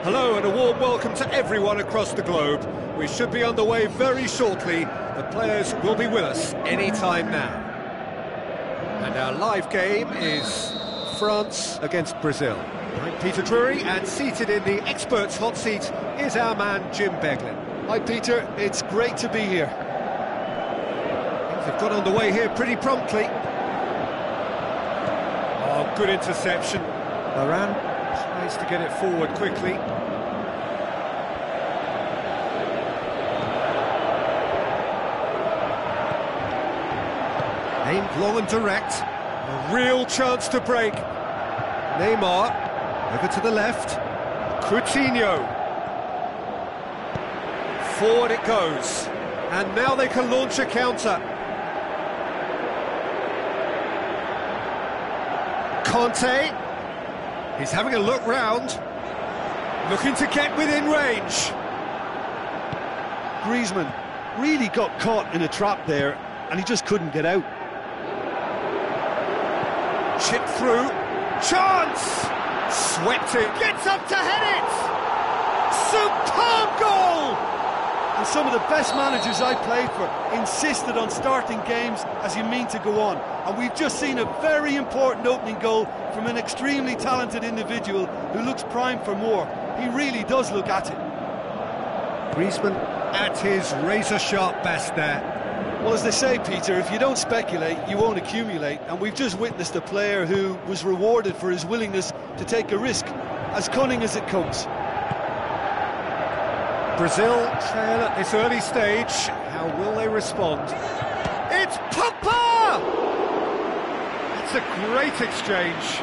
Hello and a warm welcome to everyone across the globe. We should be underway very shortly. The players will be with us any time now. And our live game is France against Brazil. I'm Peter Drury, and seated in the experts' hot seat is our man Jim Beglin. Hi Peter, it's great to be here. Things have got underway here pretty promptly. Oh, good interception. Varane tries to get it forward quickly. Aimed long and direct. A real chance to break. Neymar, over to the left. Coutinho. Forward it goes. And now they can launch a counter. Conte. He's having a look round. Looking to get within range. Griezmann really got caught in a trap there, and he just couldn't get out. Chip through. Chance! Swept it. Gets up to head it! Superb goal! And some of the best managers I played for insisted on starting games as you mean to go on. And we've just seen a very important opening goal from an extremely talented individual who looks primed for more. He really does look at it. Griezmann at his razor-sharp best there. Well, as they say, Peter, if you don't speculate, you won't accumulate. And we've just witnessed a player who was rewarded for his willingness to take a risk, as cunning as it comes. Brazil trail at this early stage. How will they respond? It's Papa! It's a great exchange.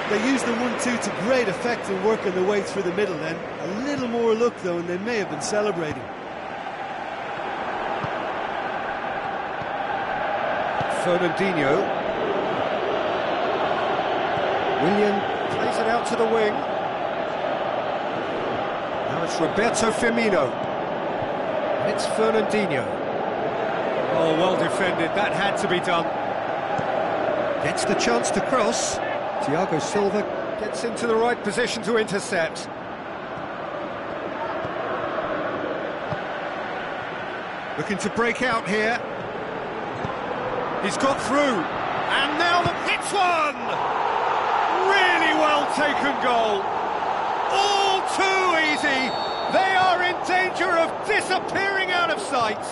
They used the 1-2 to great effect in working their way through the middle then. A little more luck, though, and they may have been celebrating. Fernandinho. Willian plays it out to the wing. Now it's Roberto Firmino. And it's Fernandinho. Oh, well defended. That had to be done. Gets the chance to cross. Thiago Silva gets into the right position to intercept. Looking to break out here. He's got through, and now hits one! Really well taken goal. All too easy. They are in danger of disappearing out of sight.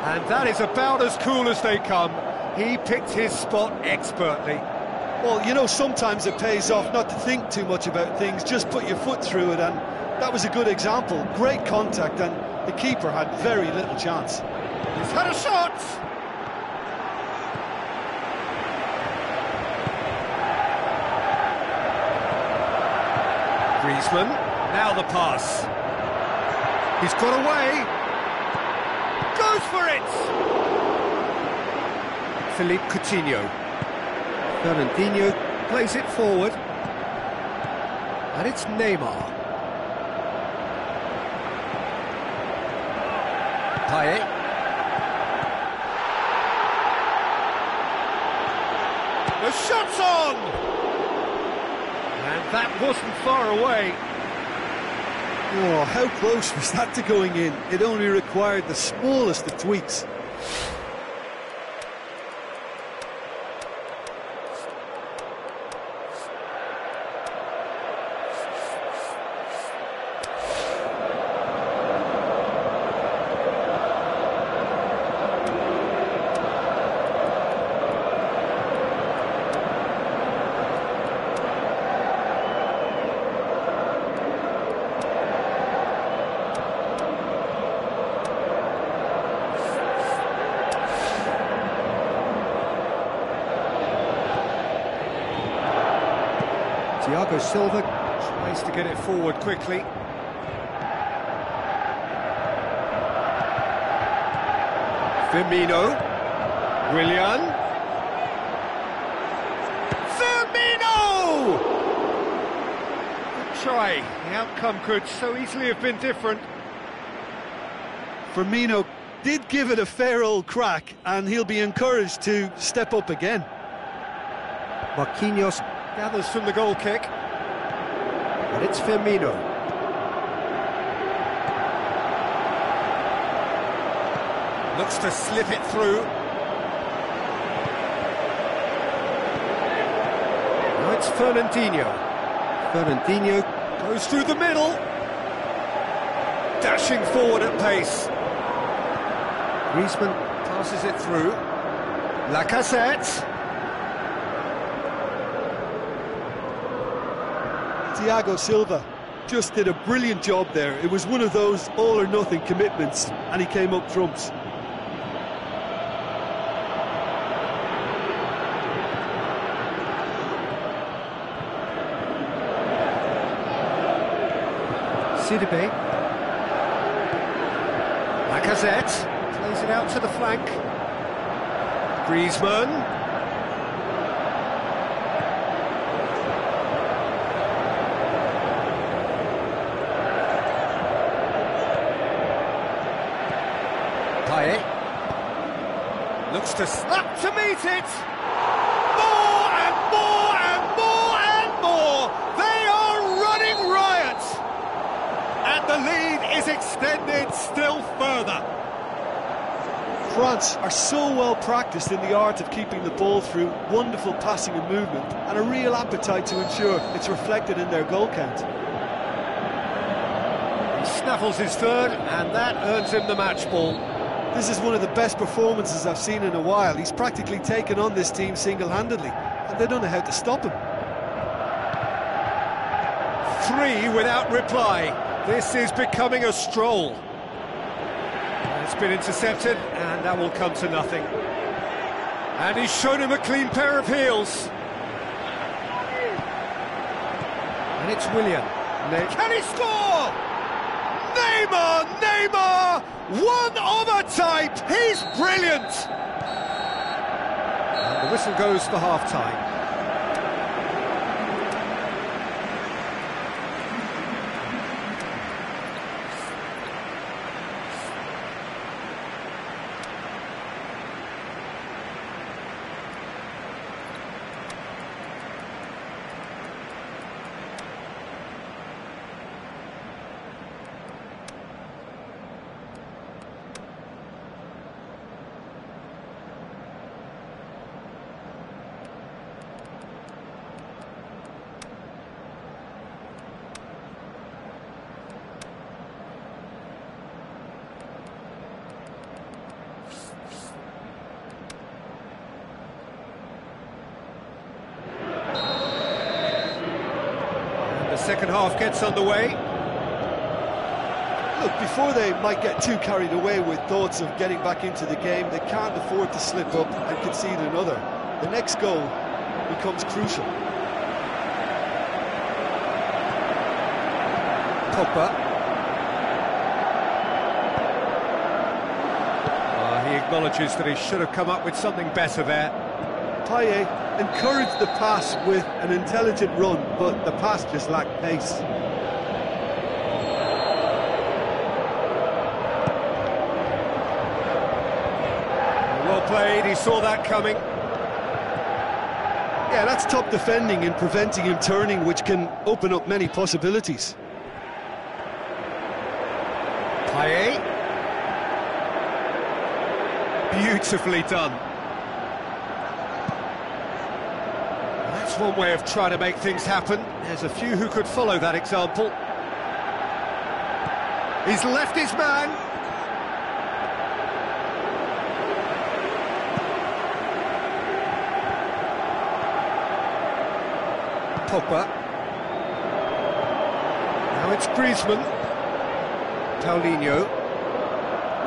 And that is about as cool as they come. He picked his spot expertly. Well, you know, sometimes it pays off not to think too much about things, just put your foot through it, and that was a good example. Great contact, and the keeper had very little chance. He's had a shot! Griezmann, now the pass. He's got away. Goes for it! Philippe Coutinho. Fernandinho plays it forward. And it's Neymar. Payet. The shot's on! And that wasn't far away. Oh, how close was that to going in? It only required the smallest of tweaks. Thiago Silva tries to get it forward quickly. Firmino. Willian. Firmino! Good try. The outcome could so easily have been different. Firmino did give it a fair old crack, and he'll be encouraged to step up again. Marquinhos gathers from the goal kick. And it's Firmino. Looks to slip it through. Now it's Fernandinho. Fernandinho goes through the middle. Dashing forward at pace. Griezmann passes it through. Lacazette. Thiago Silva just did a brilliant job there. It was one of those all-or-nothing commitments, and he came up trumps. Sidibe. Lacazette plays it out to the flank. Griezmann. Payet. Looks to snap to meet it. More and more and more and more. They are running riot. And the lead is extended still further. France are so well practiced in the art of keeping the ball through, wonderful passing and movement, and a real appetite to ensure it's reflected in their goal count. He snaffles his third, and that earns him the match ball. This is one of the best performances I've seen in a while. He's practically taken on this team single-handedly, and they don't know how to stop him. 3 without reply. This is becoming a stroll. It's been intercepted, and that will come to nothing. And he's shown him a clean pair of heels. And it's Willian. Can he score? Neymar! Neymar! One of a type! He's brilliant! And the whistle goes for half-time. Second half gets underway. Look, before they might get too carried away with thoughts of getting back into the game, they can't afford to slip up and concede another. The next goal becomes crucial. Pogba. He acknowledges that he should have come up with something better there. Payet encouraged the pass with an intelligent run, but the pass just lacked pace. Well played, he saw that coming. Yeah, that's top defending and preventing him turning, which can open up many possibilities. Payet. Beautifully done. That's one way of trying to make things happen. There's a few who could follow that example. He's left his man. Pogba. Now it's Griezmann. Paulinho.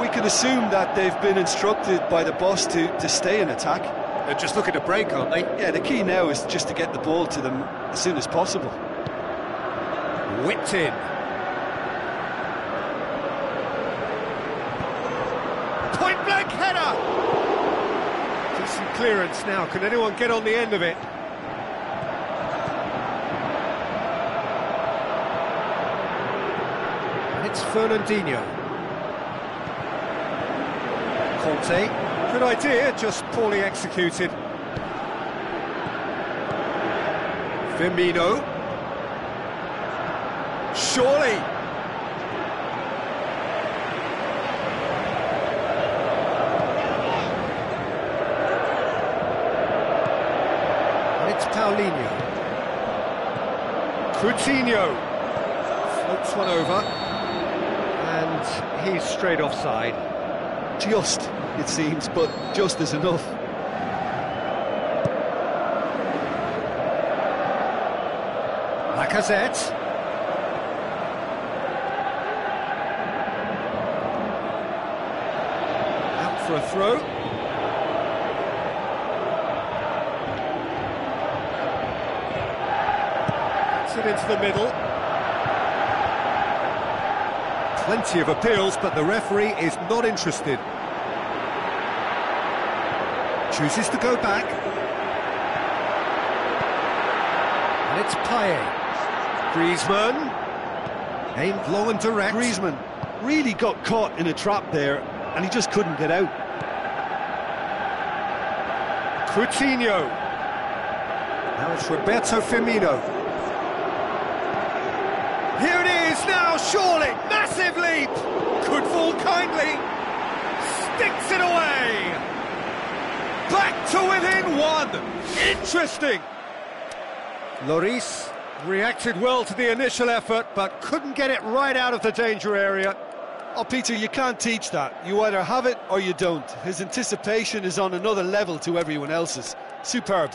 We can assume that they've been instructed by the boss to stay in attack. They're just looking to break, aren't they? Yeah, the key now is just to get the ball to them as soon as possible. Whipped in. Point blank header! Decent clearance now. Can anyone get on the end of it? And it's Fernandinho. Conte. Good idea, just poorly executed. Firmino. Surely. And it's Paulinho. Coutinho. Floats one over. And he's straight offside. Just, it seems, but just is enough. Lacazette. Out for a throw. Gets it into the middle. Plenty of appeals, but the referee is not interested. Chooses to go back. And it's Payet. Griezmann. Aimed long and direct. Griezmann really got caught in a trap there, and he just couldn't get out. Coutinho. Now it's Roberto Firmino. Here it is now, surely. Massive leap. Could fall kindly. Sticks it away. Back to within one. Interesting. Lloris reacted well to the initial effort, but couldn't get it right out of the danger area. Oh, Peter, you can't teach that. You either have it or you don't. His anticipation is on another level to everyone else's. Superb.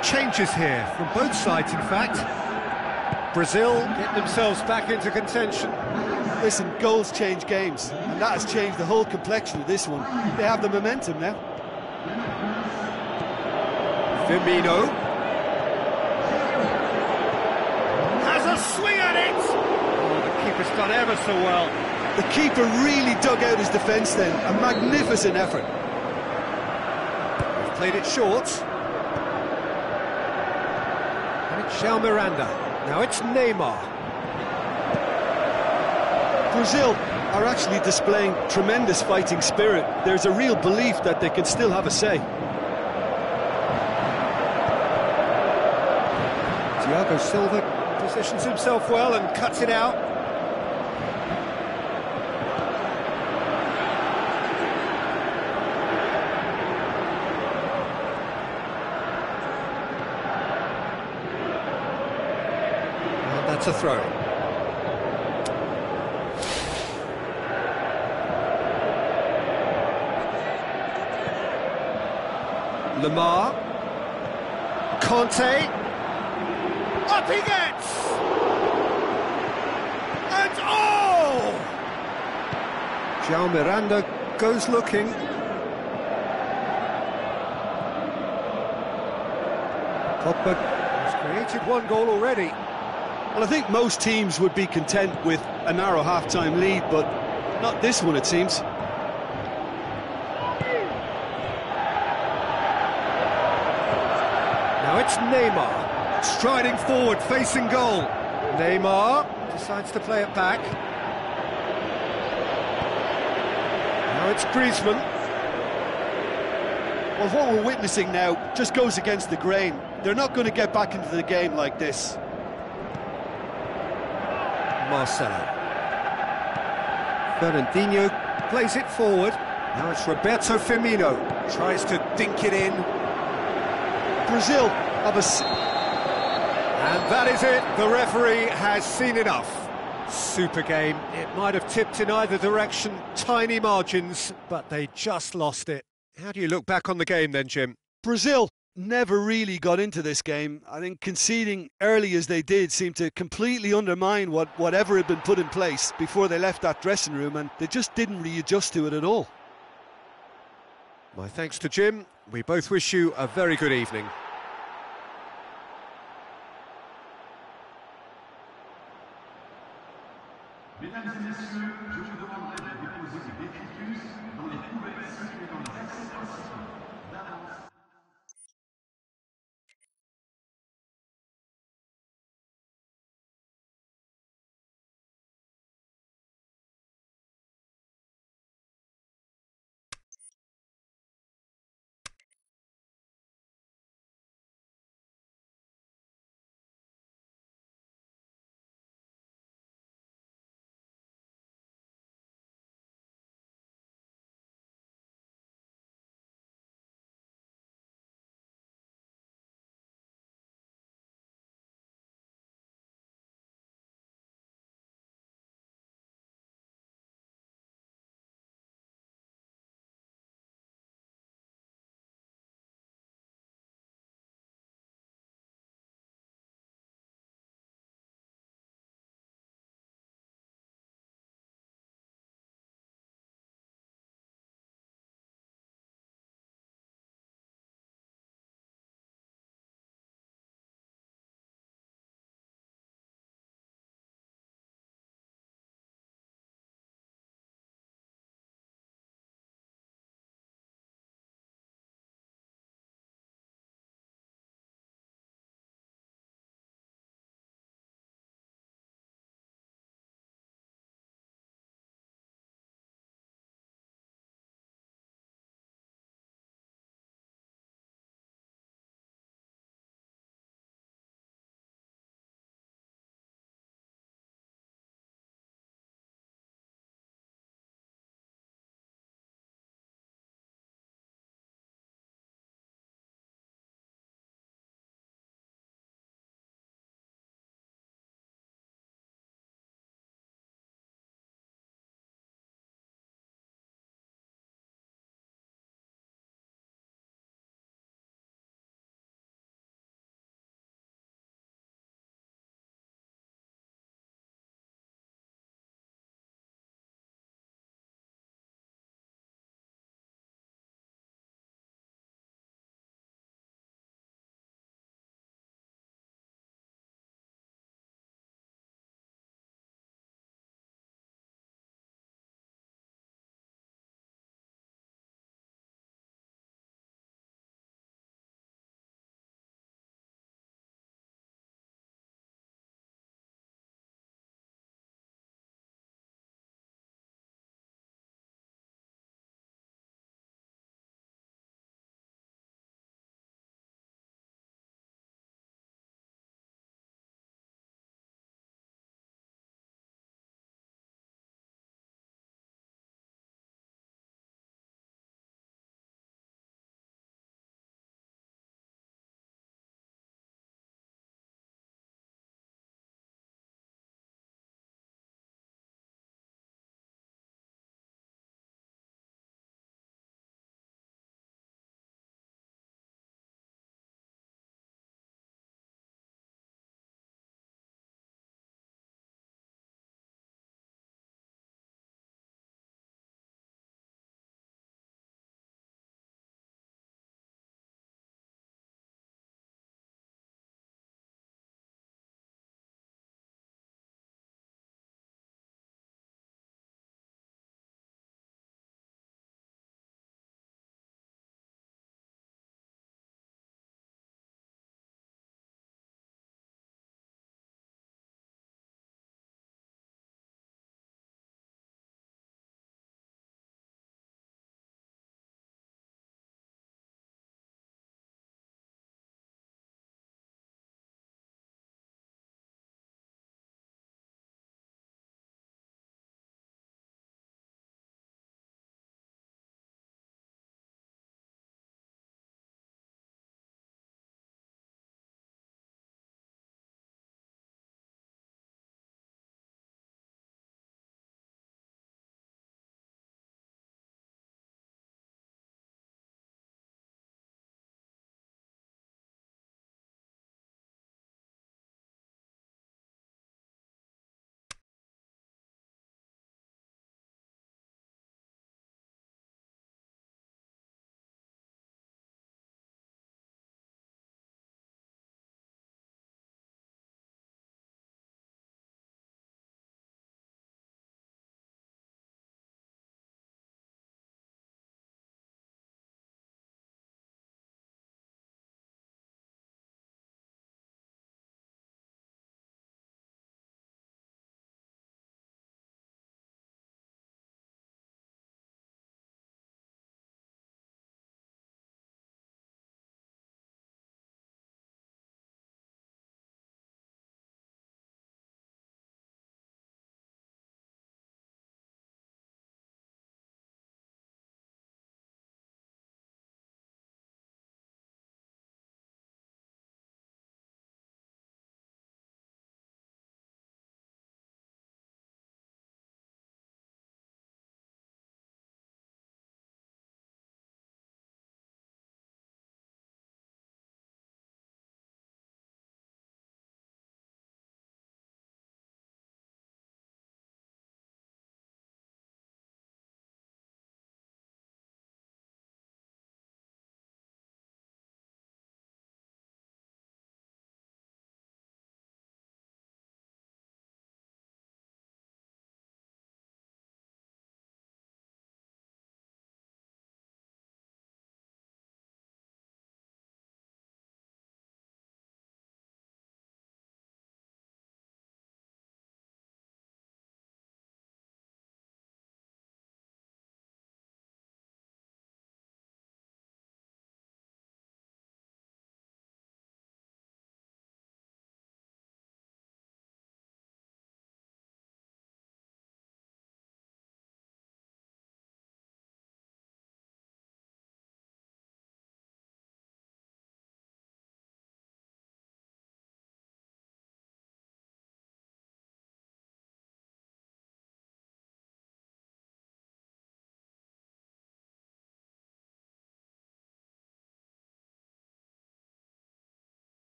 Changes here from both sides, in fact. Brazil get themselves back into contention. Listen, goals change games, and that has changed the whole complexion of this one. They have the momentum now. Firmino has a swing at it. Oh, the keeper's done ever so well. The keeper really dug out his defence then. A magnificent effort. They've played it short. Shell Miranda. Now it's Neymar. Brazil are actually displaying tremendous fighting spirit. There's a real belief that they can still have a say. Thiago Silva positions himself well and cuts it out. That's a throw. Lamar. Conte. Up he gets! And oh! João Miranda goes looking. Pogba has created one goal already. Well, I think most teams would be content with a narrow half-time lead, but not this one, it seems. Now it's Neymar, striding forward, facing goal. Neymar decides to play it back. Now it's Griezmann. Well, what we're witnessing now just goes against the grain. They're not going to get back into the game like this. Marcelo. Fernandinho plays it forward. Now it's Roberto Firmino. Tries to dink it in. Brazil have a... And that is it. The referee has seen enough. Super game. It might have tipped in either direction. Tiny margins, but they just lost it. How do you look back on the game then, Jim? Brazil never really got into this game. I think conceding early as they did seemed to completely undermine whatever had been put in place before they left that dressing room, and they just didn't readjust to it at all. My thanks to Jim. We both wish you a very good evening.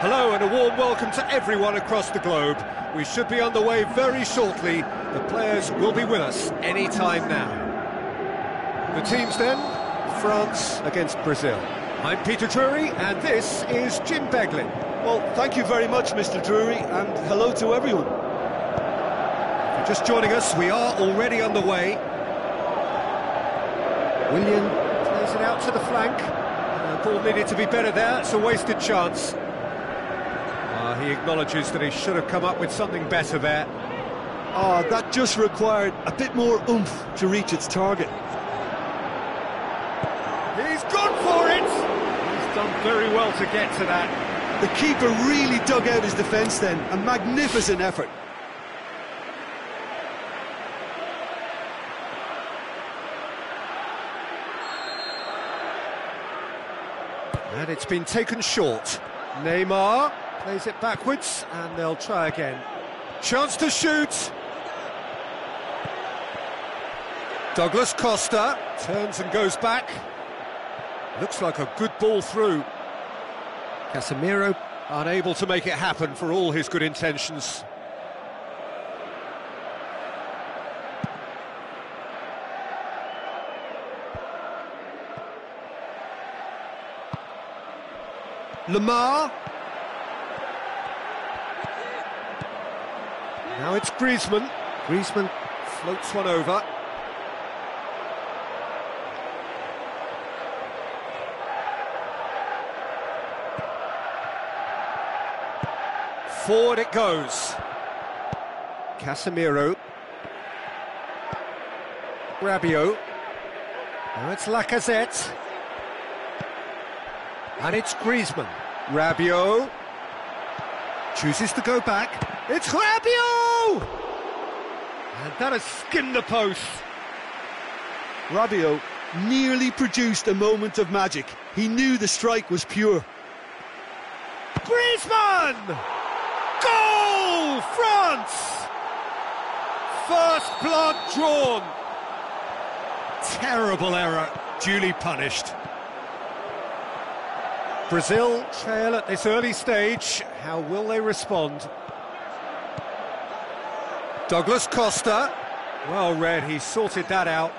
Hello and a warm welcome to everyone across the globe. We should be underway very shortly. The players will be with us any time now. The teams then, France against Brazil. I'm Peter Drury and this is Jim Beglin. Well, thank you very much, Mr. Drury, and hello to everyone. If you're just joining us, we are already underway. Willian plays it out to the flank. The ball needed to be better there, it's a wasted chance. He acknowledges that he should have come up with something better there. That just required a bit more oomph to reach its target. He's gone for it! He's done very well to get to that. The keeper really dug out his defence then, a magnificent effort. And it's been taken short. Neymar plays it backwards, and they'll try again. Chance to shoot! Douglas Costa turns and goes back. Looks like a good ball through. Casemiro unable to make it happen for all his good intentions. Lamar. Now it's Griezmann. Griezmann floats one over. Forward it goes. Casemiro. Rabiot. Now it's Lacazette. And it's Griezmann. Rabiot chooses to go back. It's Rabiot! And that has skimmed the post. Rabiot nearly produced a moment of magic. He knew the strike was pure. Griezmann! Goal! France! First blood drawn. Terrible error, duly punished. Brazil trail at this early stage. How will they respond? Douglas Costa. Well read, he sorted that out.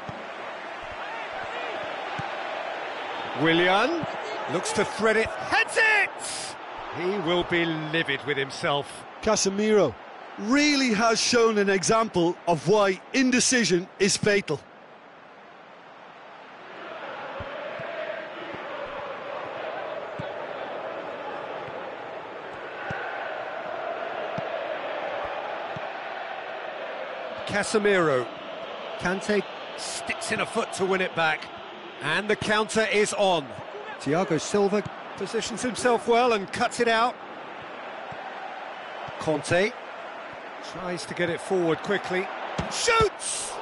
Willian looks to thread it. Heads it! He will be livid with himself. Casemiro really has shown an example of why indecision is fatal. Casemiro. Kante sticks in a foot to win it back. And the counter is on. Thiago Silva positions himself well and cuts it out. Conte tries to get it forward quickly. Shoots!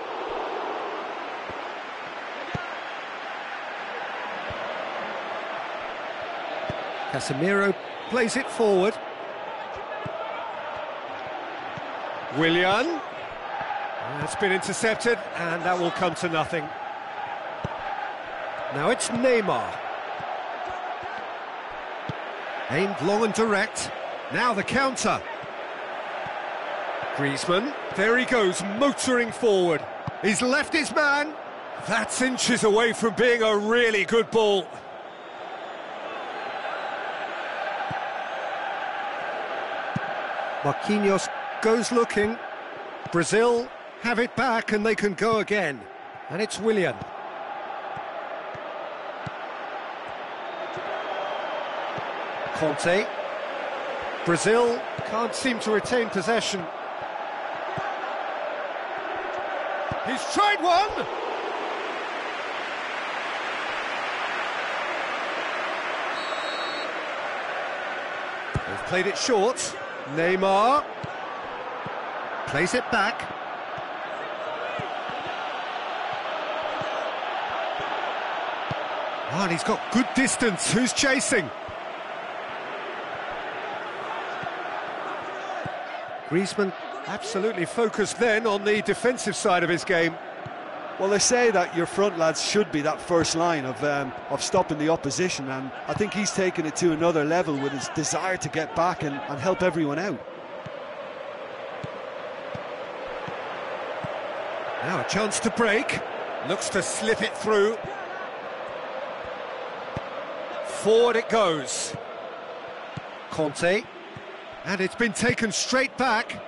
Casemiro plays it forward. Willian. It's been intercepted, and that will come to nothing. Now it's Neymar. Aimed long and direct. Now the counter. Griezmann, there he goes, motoring forward. He's left his man. That's inches away from being a really good ball. Marquinhos goes looking. Brazil have it back and they can go again. And it's Willian. Conte. Brazil can't seem to retain possession. He's tried one! They've played it short. Neymar plays it back. Oh, and he's got good distance. Who's chasing? Griezmann absolutely focused then on the defensive side of his game. Well, they say that your front lads should be that first line of stopping the opposition, and I think he's taken it to another level with his desire to get back and help everyone out. Now a chance to break. Looks to slip it through. Forward it goes. Conte. And it's been taken straight back.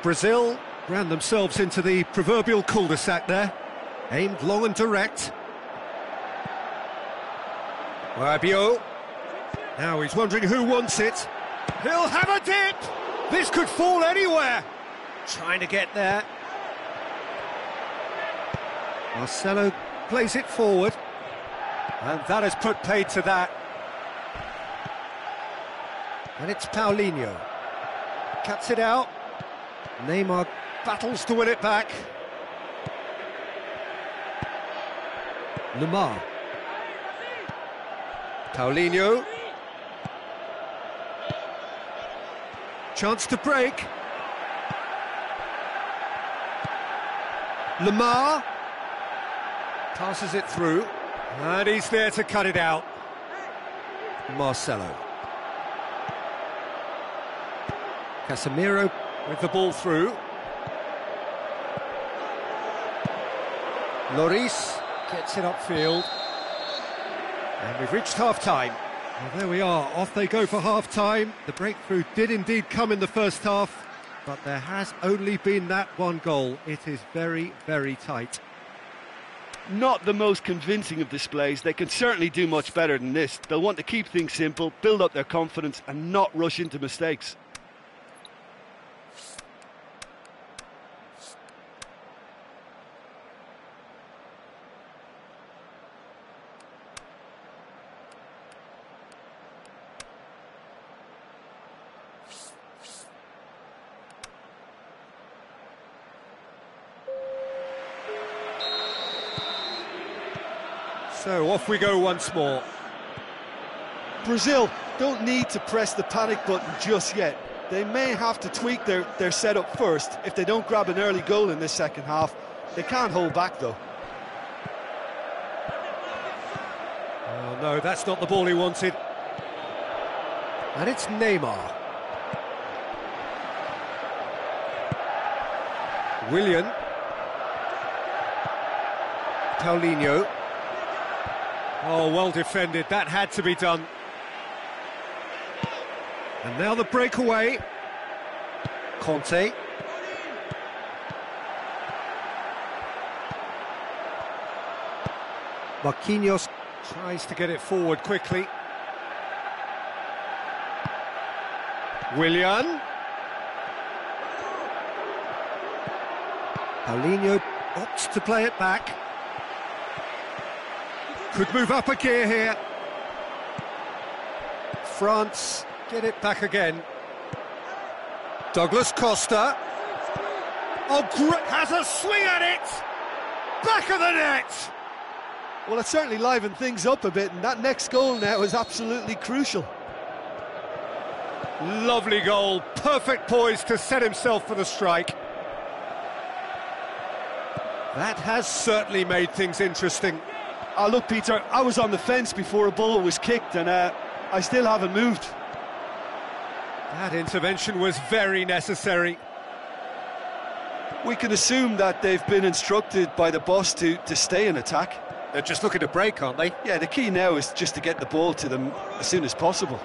Brazil ran themselves into the proverbial cul-de-sac there. Aimed long and direct. Rabiot. Now he's wondering who wants it. He'll have a dip! This could fall anywhere. Trying to get there. Marcelo plays it forward. And that has put paid to that. And it's Paulinho. Cuts it out. Neymar battles to win it back. Lemar. Paulinho. Chance to break. Lemar. Passes it through. And he's there to cut it out. Marcelo. Casemiro with the ball through. Lloris gets it upfield. And we've reached half-time. Well, there we are, off they go for half-time. The breakthrough did indeed come in the first half, but there has only been that one goal. It is very, very tight. Not the most convincing of displays. They can certainly do much better than this. They'll want to keep things simple, build up their confidence and not rush into mistakes. So off we go once more. Brazil don't need to press the panic button just yet. They may have to tweak their setup first if they don't grab an early goal in this second half. They can't hold back though. Oh no, that's not the ball he wanted. And it's Neymar. Willian. Paulinho. Oh, well defended, that had to be done. And now the breakaway. Conte. Marquinhos tries to get it forward quickly. Willian. Paulinho opts to play it back. Could move up a gear here. France get it back again. Douglas Costa. Oh, has a swing at it! Back of the net! Well, it certainly livened things up a bit, and that next goal now is absolutely crucial. Lovely goal, perfect poise to set himself for the strike. That has certainly made things interesting. Look, Peter, I was on the fence before a ball was kicked, and I still haven't moved. That intervention was very necessary. We can assume that they've been instructed by the boss to stay in attack. They're just looking to break, aren't they? Yeah, the key now is just to get the ball to them as soon as possible.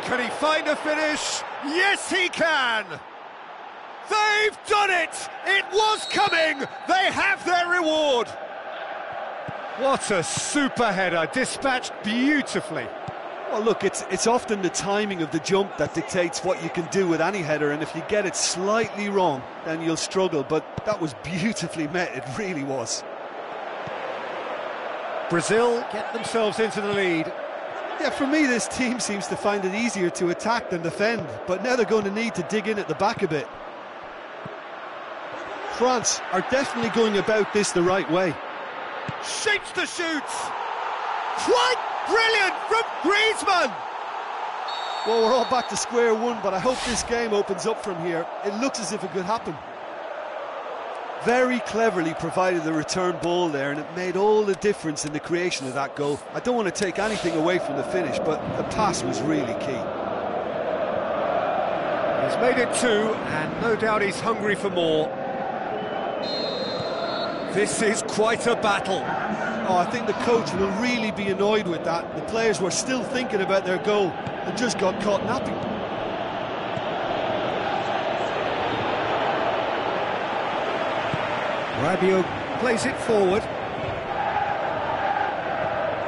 Can he find a finish? Yes, he can! They've done it! It was coming! They have their reward! What a super header, dispatched beautifully. Well, look, it's often the timing of the jump that dictates what you can do with any header, and if you get it slightly wrong, then you'll struggle, but that was beautifully met, it really was. Brazil get themselves into the lead. Yeah, for me, this team seems to find it easier to attack than defend, but now they're going to need to dig in at the back a bit. France are definitely going about this the right way. Shapes to shoot! Quite brilliant from Griezmann! Well, we're all back to square one, but I hope this game opens up from here. It looks as if it could happen. very cleverly provided the return ball there, and it made all the difference in the creation of that goal. I don't want to take anything away from the finish, but the pass was really key. He's made it 2, and no doubt he's hungry for more. This is quite a battle. Oh, I think the coach will really be annoyed with that. The players were still thinking about their goal and just got caught napping. Rabiot plays it forward.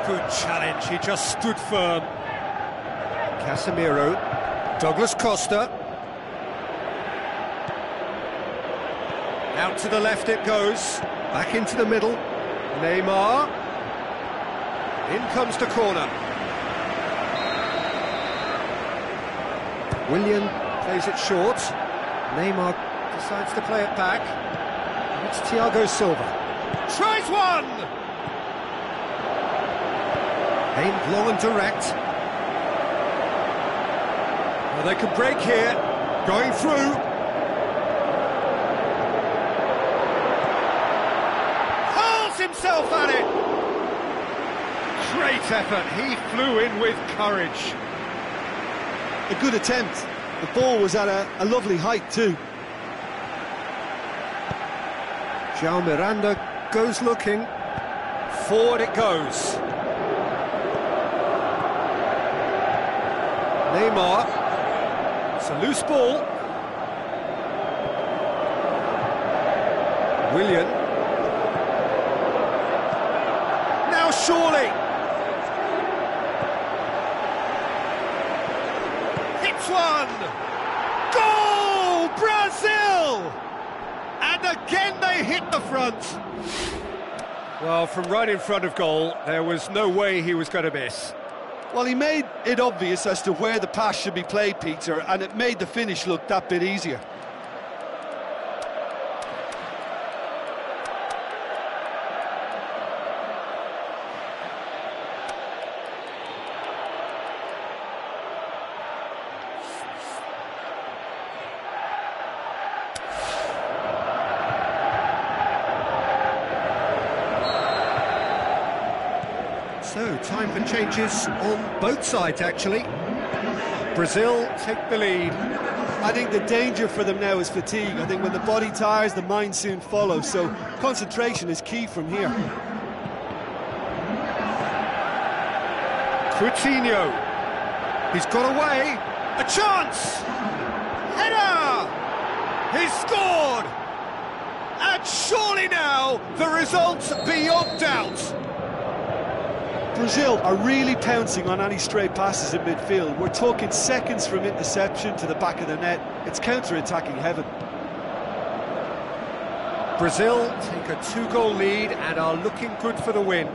Good challenge, he just stood firm. Casemiro, Douglas Costa. Out to the left it goes, back into the middle. Neymar. In comes the corner. Willian plays it short. Neymar decides to play it back. It's Thiago Silva. Tries one! Aimed long and direct. Well, they can break here. Going through. Hurls himself at it! Great effort. He flew in with courage. A good attempt. The ball was at a lovely height too. João Miranda goes looking. Forward it goes. Neymar. It's a loose ball. Willian. Now surely. Hits one. Goal! Brazil! And again they hit the front. Well, from right in front of goal, there was no way he was going to miss. Well, he made it obvious as to where the pass should be played, Peter, and it made the finish look that bit easier. So, time for changes on both sides, actually. Brazil take the lead. I think the danger for them now is fatigue. I think when the body tires, the mind soon follows, so concentration is key from here. Coutinho. He's got away. A chance! Header! He's scored! And surely now, the result's beyond doubt. Brazil are really pouncing on any stray passes in midfield. We're talking seconds from interception to the back of the net. It's counter-attacking heaven. Brazil take a 2-goal lead and are looking good for the win.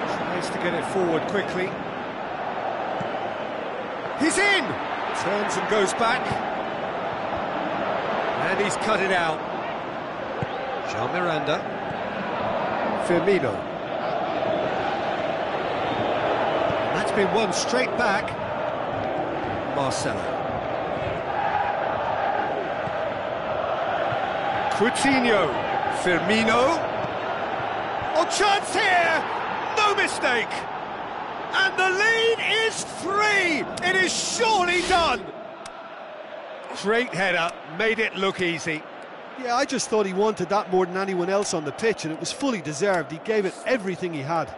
Tries to get it forward quickly. He's in! Turns and goes back. And he's cut it out. João Miranda. Firmino. That's been won straight back. Marcelo. Coutinho. Firmino. Oh, chance here! No mistake! And the lead is 3! It is surely done! Great header, made it look easy. Yeah, I just thought he wanted that more than anyone else on the pitch, and it was fully deserved. He gave it everything he had.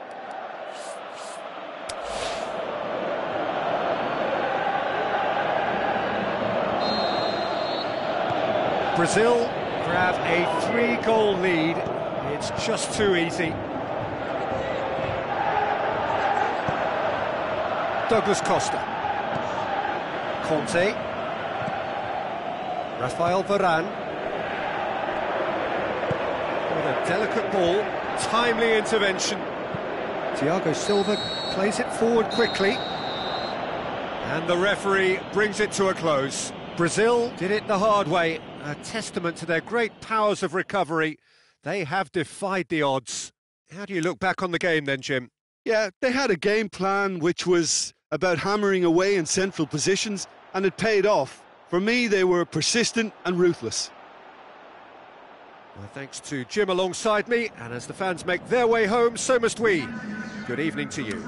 Brazil grab a 3-goal lead. It's just too easy. Douglas Costa. Conte. Rafael Varane. With a delicate ball, timely intervention. Thiago Silva plays it forward quickly. And the referee brings it to a close. Brazil did it the hard way, a testament to their great powers of recovery. They have defied the odds. How do you look back on the game then, Jim? Yeah, they had a game plan which was about hammering away in central positions, and it paid off. For me, they were persistent and ruthless. Well, thanks to Jim alongside me, and as the fans make their way home, so must we. Good evening to you.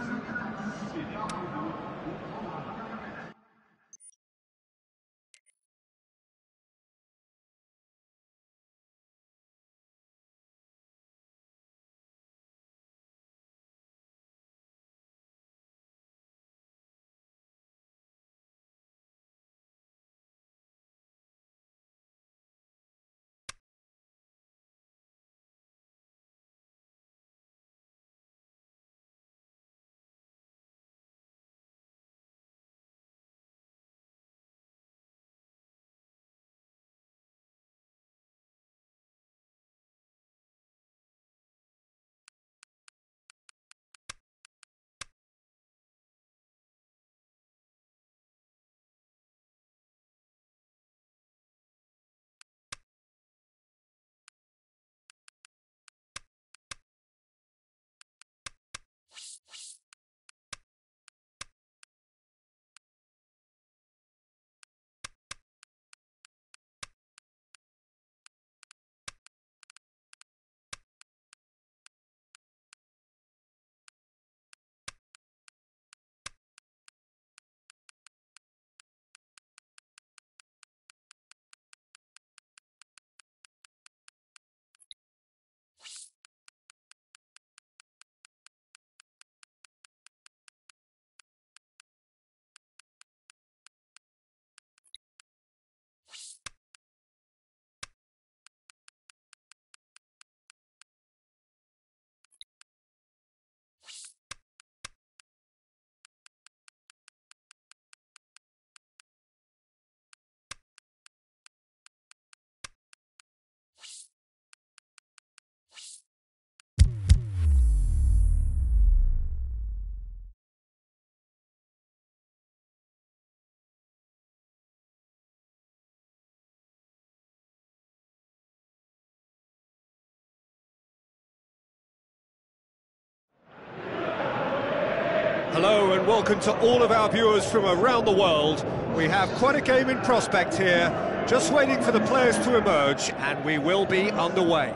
Hello and welcome to all of our viewers from around the world. We have quite a game in prospect here, just waiting for the players to emerge, and we will be underway.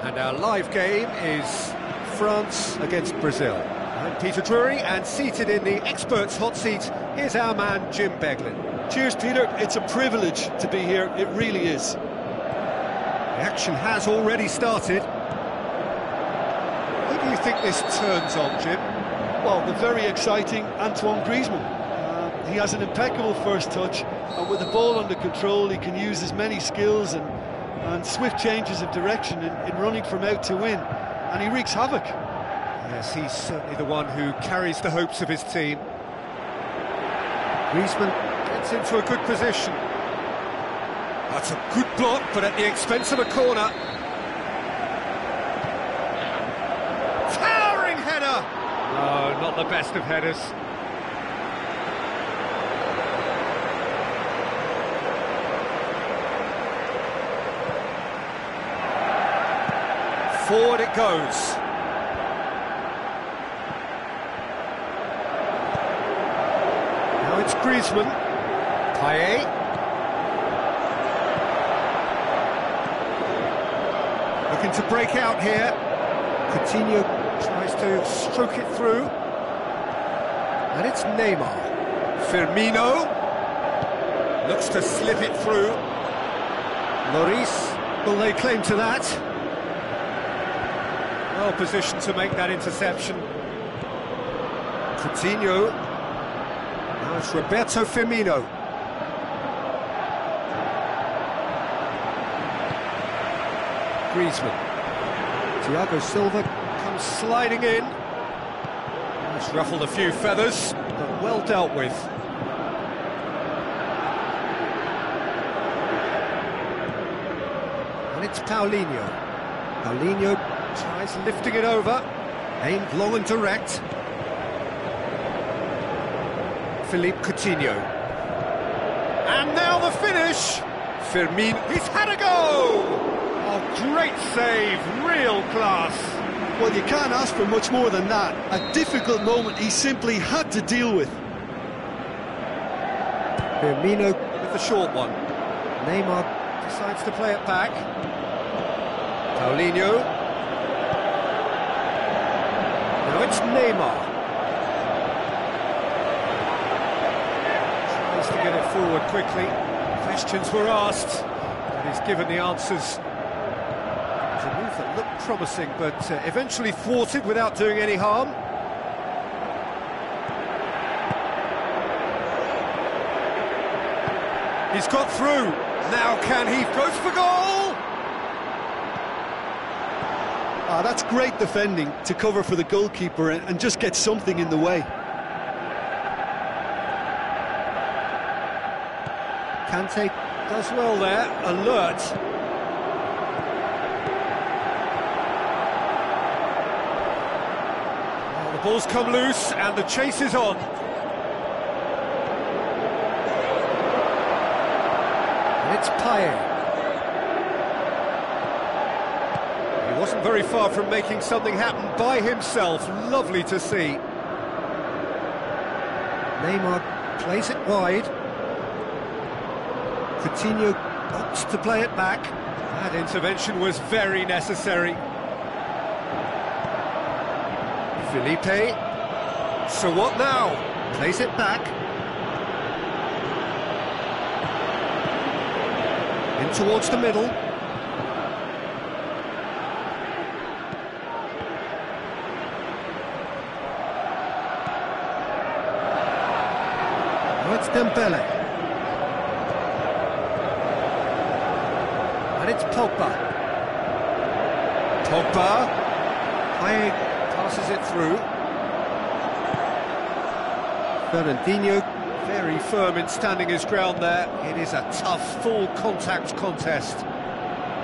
And our live game is France against Brazil. I'm Peter Drury, and seated in the experts' hot seat is our man Jim Beglin. Cheers, Peter. It's a privilege to be here. It really is. The action has already started. Who do you think this turns on, Jim? Well, the very exciting Antoine Griezmann. He has an impeccable first touch, and with the ball under control, he can use his many skills and swift changes of direction in running from out to in, and he wreaks havoc. Yes, he's certainly the one who carries the hopes of his team. Griezmann gets into a good position. That's a good block, but at the expense of a corner. Towering header! Oh, not the best of headers. Forward it goes. Now it's Griezmann. Payet. Looking to break out here. Coutinho tries to stroke it through. And it's Neymar. Firmino looks to slip it through. Lloris will lay claim to that. Well positioned to make that interception. Coutinho. Now it's Roberto Firmino. Griezmann. Thiago Silva comes sliding in. It's ruffled a few feathers, but well dealt with. And it's Paulinho. Paulinho tries lifting it over, aimed long and direct. Philippe Coutinho. And now the finish! Firmino, he's had a go! Oh, great save, real class. Well, you can't ask for much more than that. A difficult moment he simply had to deal with. Firmino with the short one. Neymar Decides to play it back. Paulinho. Now it's Neymar. Tries to get it forward quickly. Questions were asked, and he's given the answers. It was a move that looked promising, but eventually thwarted without doing any harm. He's got through. Now can he goes for goal? Ah, that's great defending to cover for the goalkeeper and just get something in the way. Kante does well there, alert. Well, the ball's come loose and the chase is on. It's Payet. He wasn't very far from making something happen by himself. Lovely to see. Neymar plays it wide. Coutinho opts to play it back. That intervention was very necessary. Felipe. So what now? Plays it back. In towards the middle. Now it's Dembele. And it's Pogba. Pogba. Payet passes it through. Fernandinho. Very firm in standing his ground there. It is a tough, full-contact contest.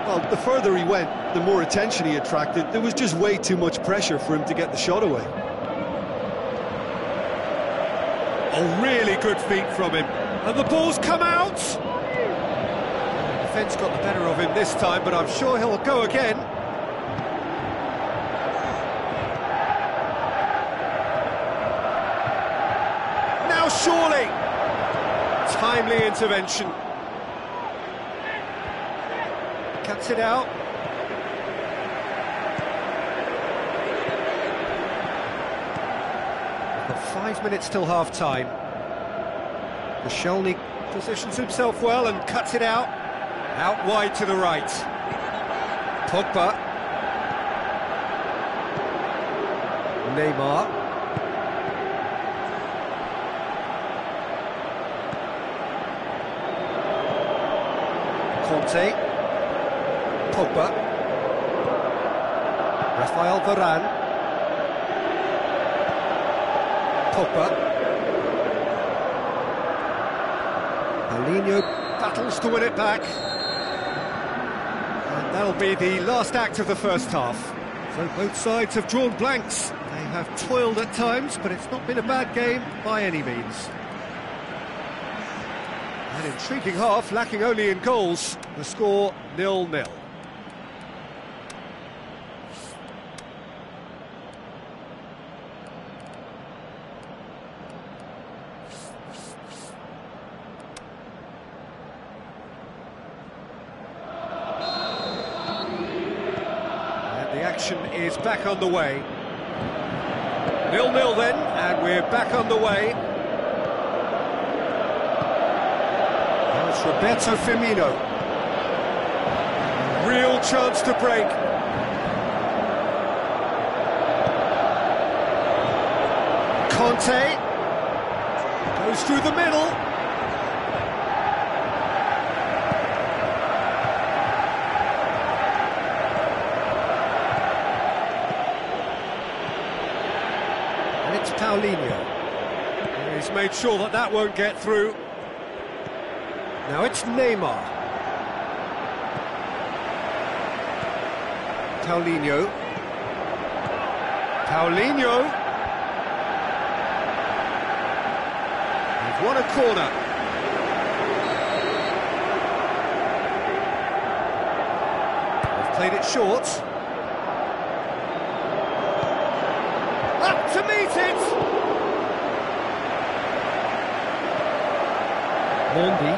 Well, the further he went, the more attention he attracted. There was just way too much pressure for him to get the shot away. A really good feat from him. And the ball's come out! The defence got the better of him this time, but I'm sure he'll go again. Surely, timely intervention. Cuts it out. We've got 5 minutes till half-time. Koscielny positions himself well and cuts it out. Out wide to the right. Pogba. Neymar. Conte, Pogba, Rafael Varane, Pogba, Paulinho battles to win it back, and that'll be the last act of the first half. So both sides have drawn blanks. They have toiled at times, but it's not been a bad game by any means. An intriguing half, lacking only in goals. The score 0-0. And the action is back on the way. 0-0 then, and we're back on the way. It's Roberto Firmino. Real chance to break. Conte goes through the middle. And it's Paulinho. He's made sure that that won't get through. Now it's Neymar. Paulinho. Paulinho. They've won a corner. They've played it short. Up to meet it! Mondi.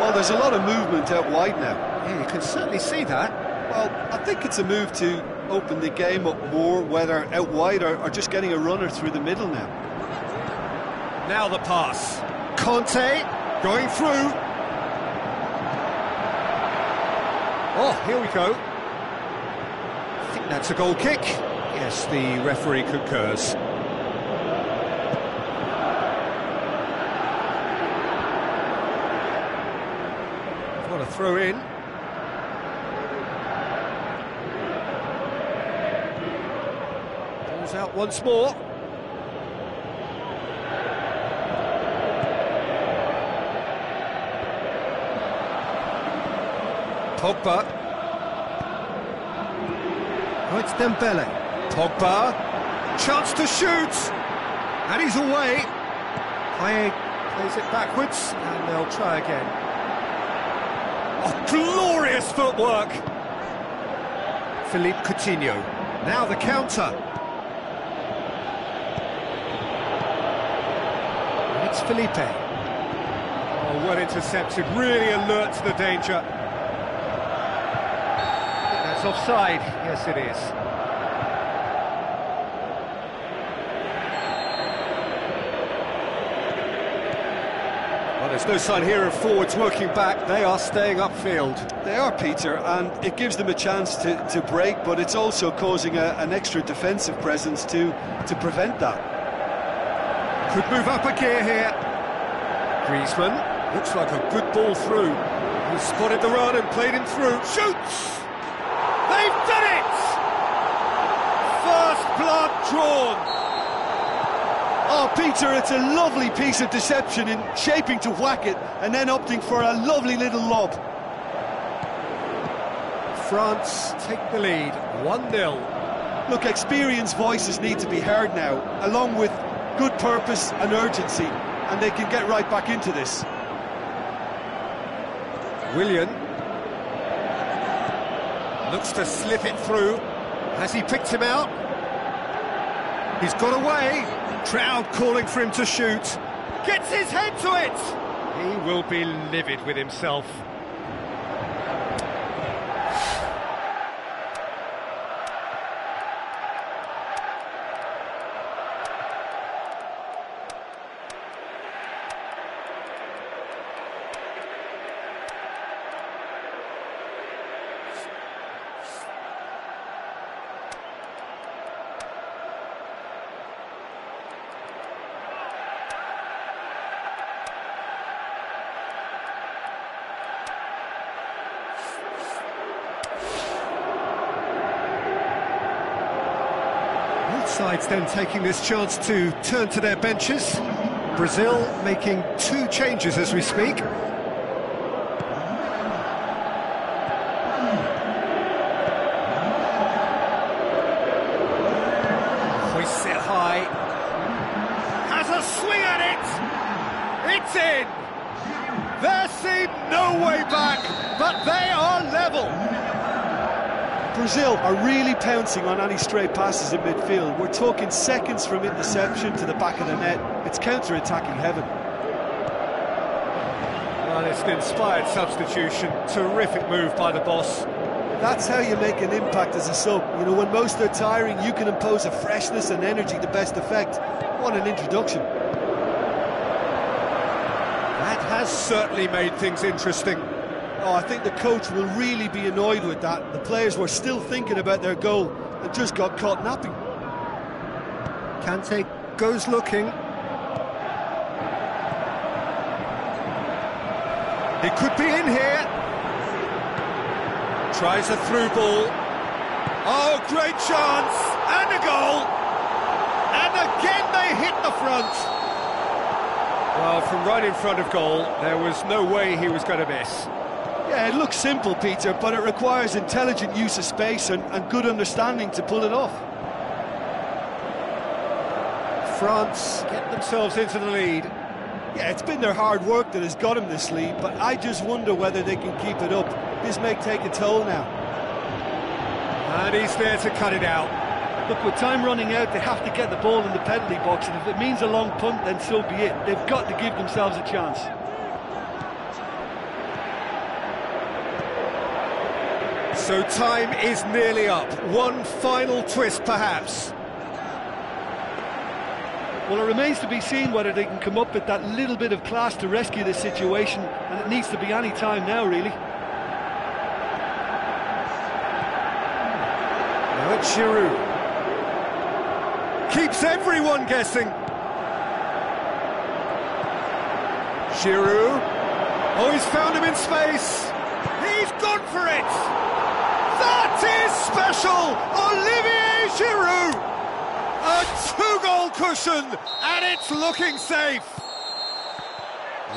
Well, there's a lot of movement out wide now. Yeah, you can certainly see that. Well, I think it's a move to open the game up more, whether out wide or just getting a runner through the middle now. Now the pass. Conte going through. Oh, here we go. I think that's a goal kick. Yes, the referee concurs. What a throw in. Ball's out once more. Pogba. Oh, it's Dembele. Pogba. Chance to shoot. And he's away. Plays it backwards, and they'll try again. Oh, glorious footwork. Philippe Coutinho. Now the counter. And it's Felipe. Oh, well intercepted. Really alert to the danger. That's offside. Yes, it is. Well, there's no sign here of forwards working back. They are staying upfield. They are, Peter, and it gives them a chance to break, but it's also causing an extra defensive presence to prevent that. Could move up a gear here. Griezmann. Looks like a good ball through. He spotted the run and played him through. Shoots! They've done it! First blood drawn. Oh, Peter, it's a lovely piece of deception in shaping to whack it and then opting for a lovely little lob. France take the lead, 1-0. Look, experienced voices need to be heard now, along with good purpose and urgency, and they can get right back into this. Willian looks to slip it through. Has he picked him out? He's got away. Crowd calling for him to shoot. Gets his head to it. He will be livid with himself. Sides then taking this chance to turn to their benches. Brazil making 2 changes as we speak. Hoists it high. Has a swing at it. It's in. There seemed no way back, but they are level. Brazil are really pouncing on any stray passes in midfield. We're talking seconds from interception to the back of the net. It's counter-attacking heaven. Well, it's an inspired substitution. Terrific move by the boss. That's how you make an impact as a sub. You know, when most are tiring, you can impose a freshness and energy to best effect. What an introduction. That has certainly made things interesting. Oh, I think the coach will really be annoyed with that. The players were still thinking about their goal and just got caught napping. Kante goes looking. It could be in here. Tries a through ball. Oh, great chance! And a goal! And again they hit the front. Well, from right in front of goal, there was no way he was going to miss. Yeah, it looks simple, Peter, but it requires intelligent use of space and good understanding to pull it off. France get themselves into the lead. Yeah, it's been their hard work that has got them this lead, but I just wonder whether they can keep it up. This may take a toll now. And he's there to cut it out. Look, with time running out, they have to get the ball in the penalty box, and if it means a long punt, then so be it. They've got to give themselves a chance. So time is nearly up. One final twist, perhaps. Well, it remains to be seen whether they can come up with that little bit of class to rescue this situation, and it needs to be any time now, really. Now it's Giroud. Keeps everyone guessing. Giroud. Oh, he's found him in space. He's gone for it. That is special. Olivier Giroud. A two-goal cushion, and it's looking safe.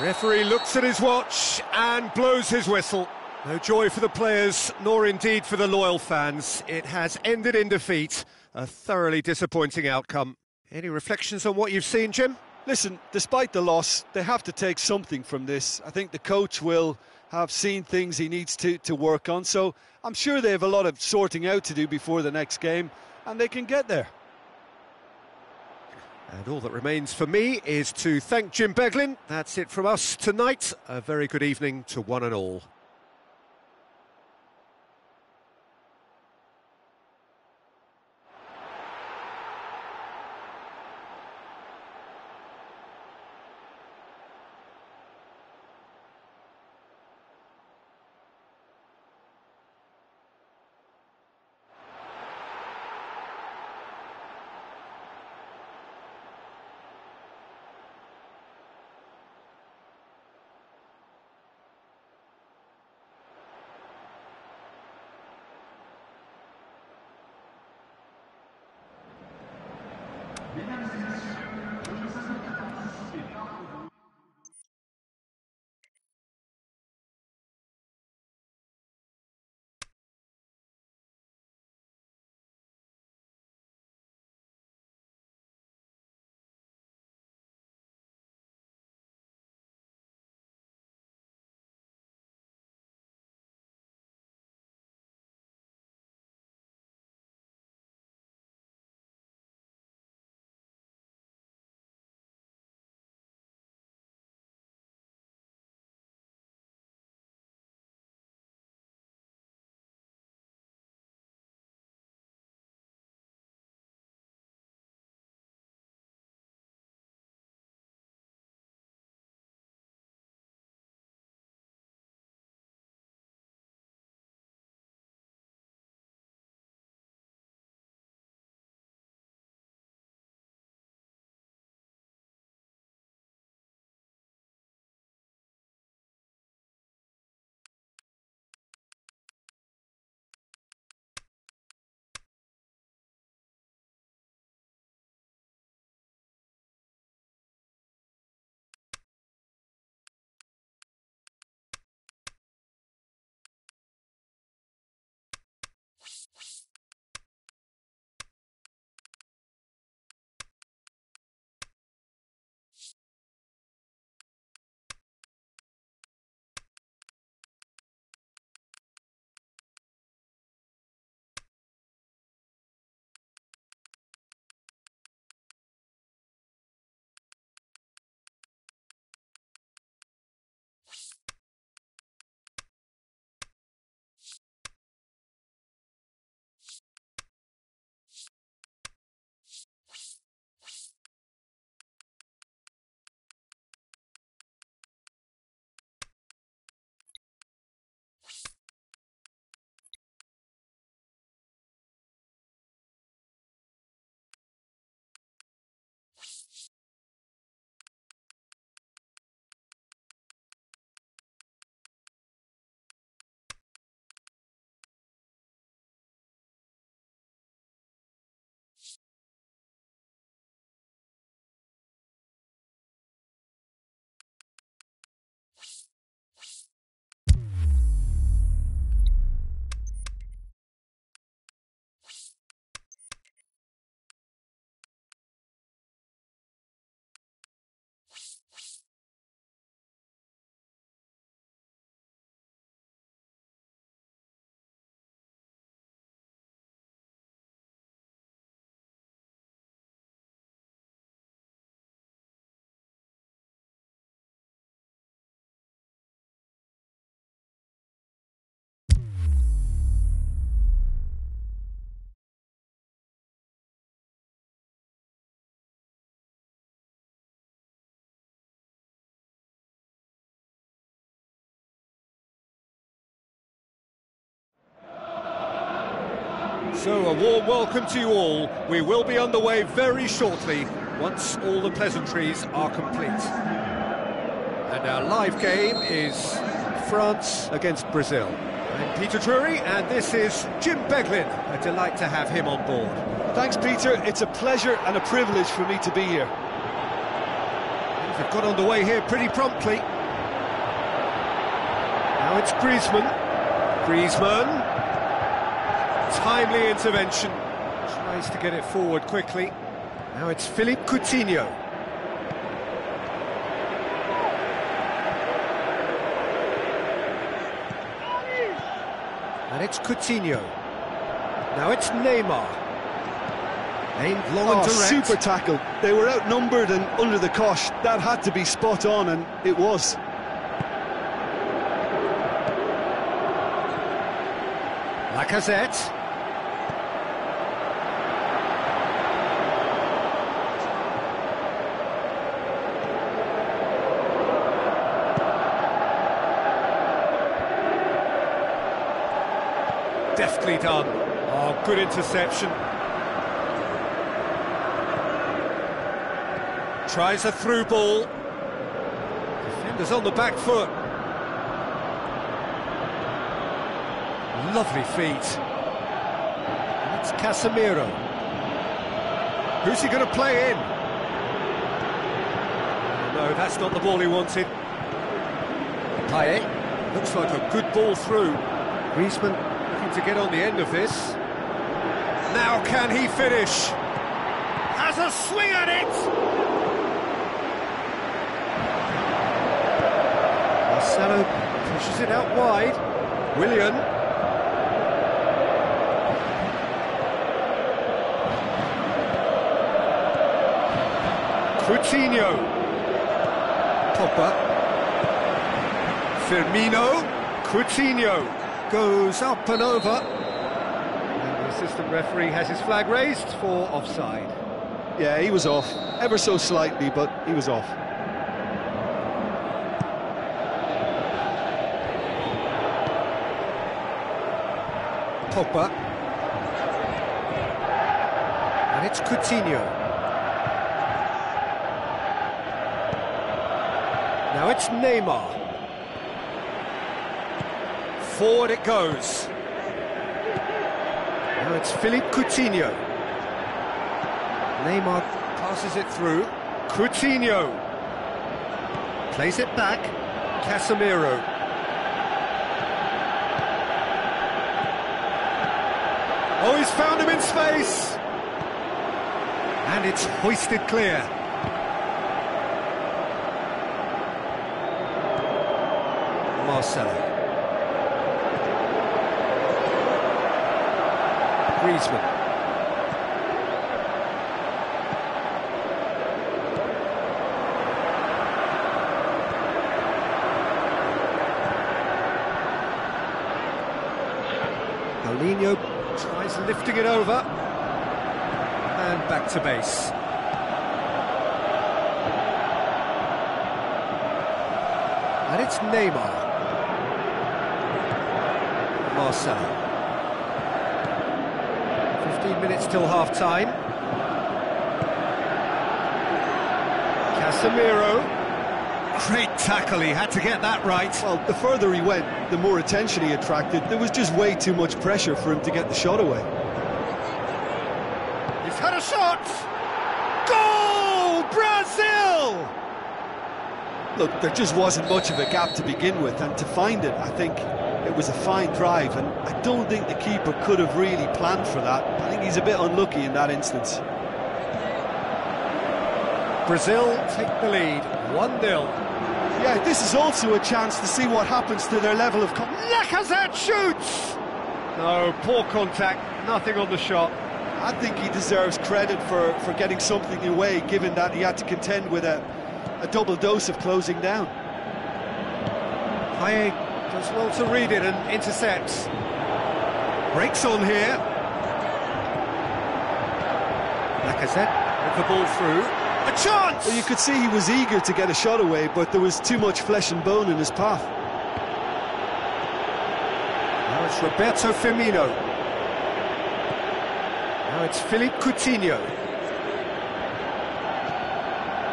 Referee looks at his watch and blows his whistle. No joy for the players, nor indeed for the loyal fans. It has ended in defeat. A thoroughly disappointing outcome. Any reflections on what you've seen, Jim? Listen, despite the loss, they have to take something from this. I think the coach will have seen things he needs to work on, so I'm sure they have a lot of sorting out to do before the next game, and they can get there. And all that remains for me is to thank Jim Beglin. That's it from us tonight. A very good evening to one and all. So a warm welcome to you all. We will be underway very shortly, once all the pleasantries are complete. And our live game is France against Brazil. I'm Peter Drury, and this is Jim Beglin. A delight to have him on board. Thanks, Peter. It's a pleasure and a privilege for me to be here. They've got underway here pretty promptly. Now it's Griezmann. Timely intervention. Tries to get it forward quickly. Now it's Philippe Coutinho. And it's Coutinho. Now it's Neymar. Aimed long and direct. Super tackle. They were outnumbered and under the cosh. That had to be spot on, and it was. Lacazette. Deftly done. Oh, good interception. Tries a through ball. Defenders on the back foot. Lovely feet. And it's Casemiro. Who's he going to play in? No, that's not the ball he wanted. Payet. Looks like a good ball through. Griezmann looking to get on the end of this. Now can he finish? Has a swing at it! Marcelo pushes it out wide. Willian. Coutinho. Pogba. Firmino. Coutinho goes up and over. And the assistant referee has his flag raised for offside. Yeah, he was off. Ever so slightly, but he was off. Pogba. And it's Coutinho. Now it's Neymar. Forward it goes. Now it's Philippe Coutinho. Neymar passes it through. Coutinho plays it back. Casemiro. Oh, he's found him in space. And it's hoisted clear. Marcelo. Griezmann. Paulinho tries lifting it over. And back to base. And it's Neymar. Marcelo. 15 minutes till half-time. Casemiro. Great tackle, he had to get that right. Well, the further he went, the more attention he attracted. There was just way too much pressure for him to get the shot away. He's had a shot! Goal! Brazil! Look, there just wasn't much of a gap to begin with, and to find it, I think it was a fine drive, and I don't think the keeper could have really planned for that. I think he's a bit unlucky in that instance. Brazil take the lead, 1-0. Yeah, this is also a chance to see what happens to their level of Lacazette shoots! No, poor contact, nothing on the shot. I think he deserves credit for getting something away, given that he had to contend with a double dose of closing down. Payet does well to read it and intercepts. Breaks on here. Lacazette with the ball through. A chance! Well, you could see he was eager to get a shot away, but there was too much flesh and bone in his path. Now it's Roberto Firmino. Now it's Philippe Coutinho.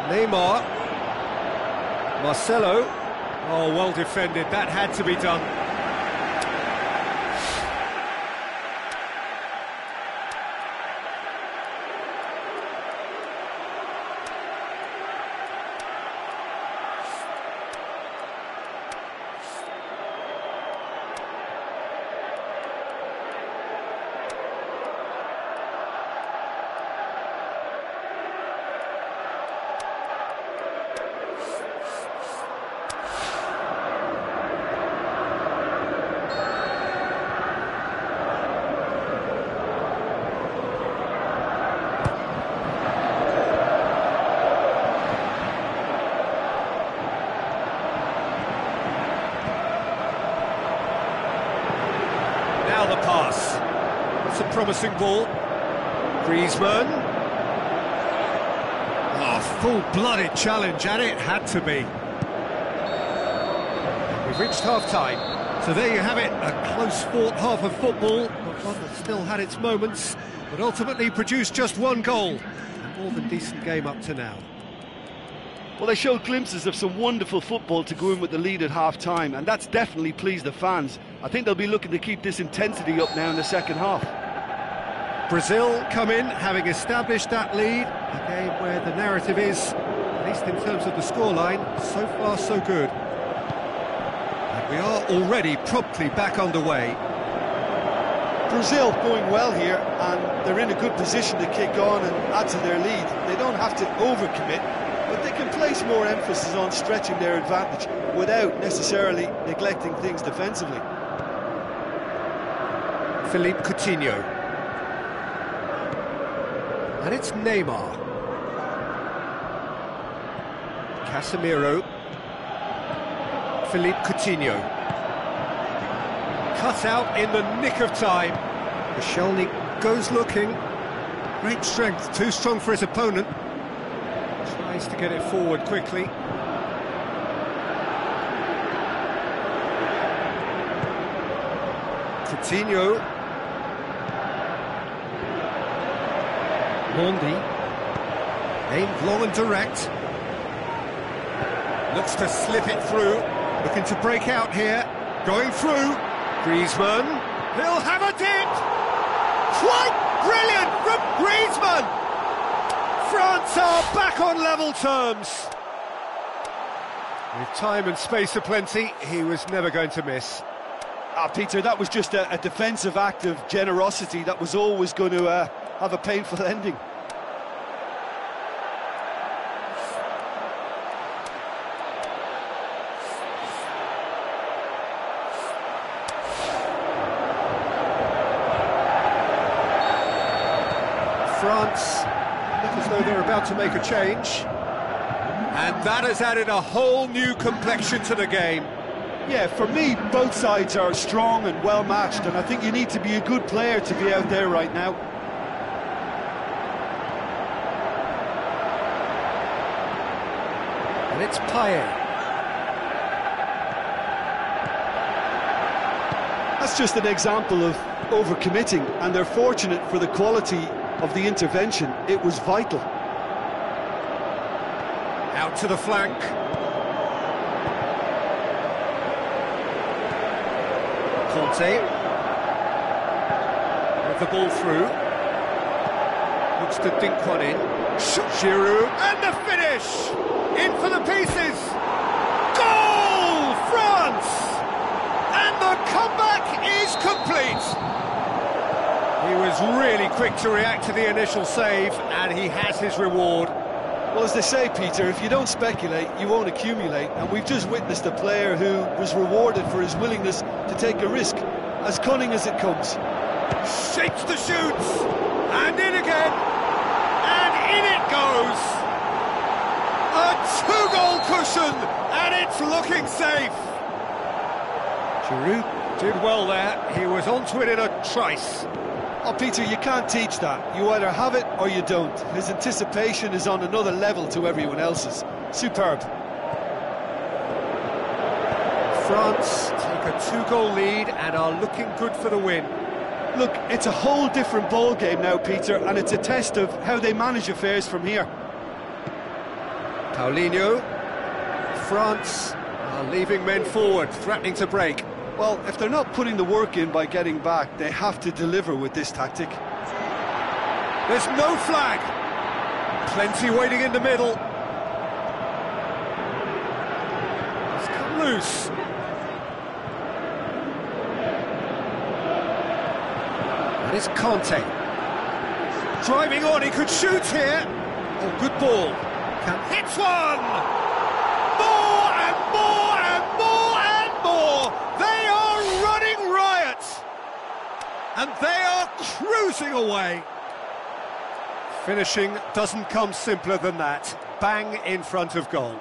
Neymar. Marcelo. Oh, well defended. That had to be done. Now the pass. It's a promising ball. Griezmann. Oh, full-blooded challenge, and it had to be. We've reached half-time, so there you have it, a close-fought half of football, but one that still had its moments, but ultimately produced just one goal. A more than decent game up to now. Well, they showed glimpses of some wonderful football to go in with the lead at half-time, and that's definitely pleased the fans. I think they'll be looking to keep this intensity up now in the second half. Brazil come in, having established that lead, a game where the narrative is, at least in terms of the scoreline, so far so good. And we are already promptly back underway. Brazil going well here, and they're in a good position to kick on and add to their lead. They don't have to overcommit, but they can place more emphasis on stretching their advantage without necessarily neglecting things defensively. Philippe Coutinho. And it's Neymar. Casemiro. Philippe Coutinho. Cut out in the nick of time. Koscielny goes looking. Great strength, too strong for his opponent. Tries to get it forward quickly. Coutinho. Mondi. Aimed long and direct. Looks to slip it through. Looking to break out here. Going through. Griezmann. He'll have a dip! Quite brilliant from Griezmann! France are back on level terms. With time and space aplenty, he was never going to miss. Peter, that was just a defensive act of generosity that was always going to have a painful ending. France look as though they're about to make a change. And that has added a whole new complexion to the game. Yeah, for me, both sides are strong and well-matched, and I think you need to be a good player to be out there right now. And it's Payet. That's just an example of overcommitting, and they're fortunate for the quality of the intervention. It was vital. Out to the flank. Conte. With the ball through. Looks to dink one in. Giroud. And the finish! In for the pieces! Goal! France! And the comeback is complete! He was really quick to react to the initial save, and he has his reward. Well, as they say, Peter, if you don't speculate, you won't accumulate, and we've just witnessed a player who was rewarded for his willingness to take a risk, as cunning as it comes. Shapes the shoots, and in again, and in it goes! A two-goal cushion, and it's looking safe! Giroud did well there, he was onto it in a trice. Oh, Peter, you can't teach that. You either have it or you don't. His anticipation is on another level to everyone else's. Superb. France take a two-goal lead and are looking good for the win. Look, it's a whole different ball game now, Peter, and it's a test of how they manage affairs from here. Paulinho. France are leaving men forward, threatening to break. Well, if they're not putting the work in by getting back, they have to deliver with this tactic. There's no flag. Plenty waiting in the middle. It's come loose. That is Conte. Driving on, he could shoot here. Oh, good ball. Hits one! More and more and more and more! They are running riot! And they are cruising away. Finishing doesn't come simpler than that. Bang in front of goal.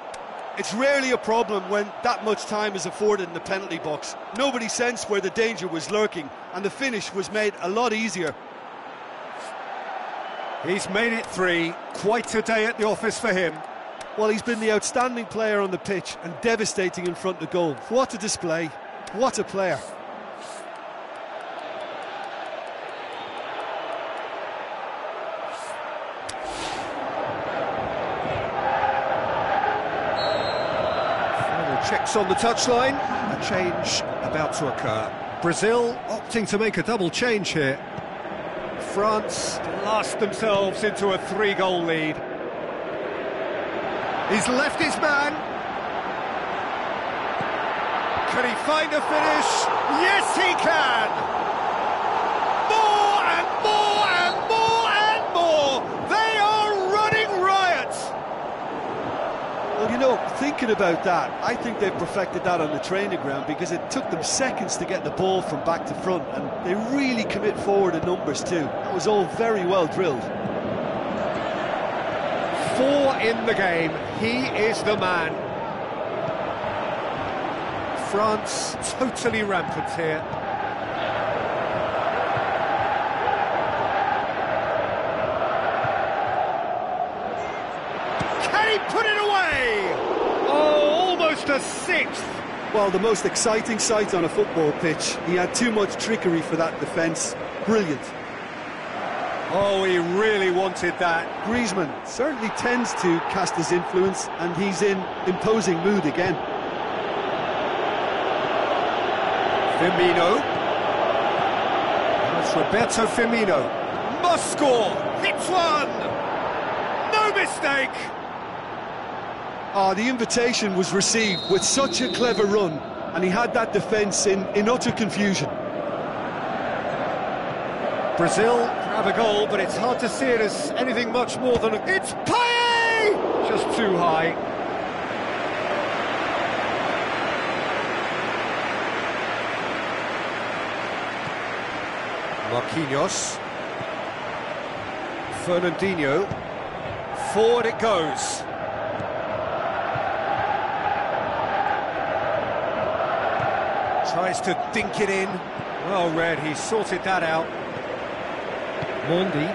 It's rarely a problem when that much time is afforded in the penalty box. Nobody sensed where the danger was lurking, and the finish was made a lot easier. He's made it 3. Quite a day at the office for him. Well, he's been the outstanding player on the pitch and devastating in front of goal. What a display. What a player. Checks on the touchline, a change about to occur. Brazil opting to make a double change here. France blast themselves into a 3-goal lead. He's left his man. Can he find a finish? Yes, he can! More and more and more and more! They are running riot! Well, you know, thinking about that, I think they've perfected that on the training ground because it took them seconds to get the ball from back to front, and they really commit forward in numbers too. That was all very well drilled. 4 in the game. He is the man. France totally rampant here. Can he put it away? Oh, almost a 6th. Well, the most exciting sight on a football pitch. He had too much trickery for that defence. Brilliant. Oh, he really wanted that. Griezmann certainly tends to cast his influence, and he's in imposing mood again. Firmino. That's Roberto Firmino. Must score. Hits one. No mistake. Oh, the invitation was received with such a clever run, and he had that defence in utter confusion. Brazil grab a goal, but it's hard to see it as anything much more than a... It's Paye! Just too high. Marquinhos. Fernandinho. Forward it goes. Tries to dink it in. Well read, he sorted that out. Mondi.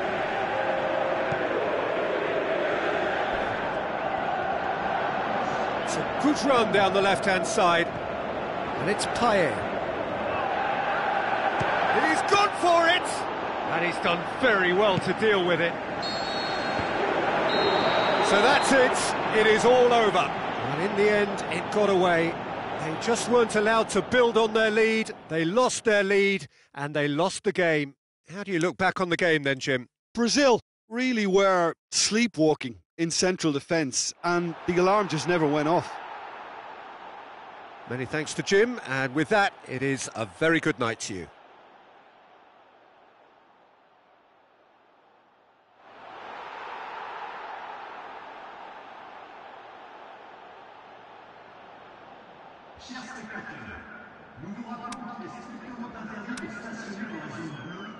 It's a good run down the left-hand side. And it's Paye. And he's gone for it! And he's done very well to deal with it. So that's it. It is all over. And in the end, it got away. They just weren't allowed to build on their lead. They lost their lead, and they lost the game. How do you look back on the game then, Jim? Brazil really were sleepwalking in central defence, and the alarm just never went off. Many thanks to Jim, and with that, it is a very good night to you. Chers spectateurs, nous vous rappelons qu'il est strictement interdit de stationner dans la zone bleue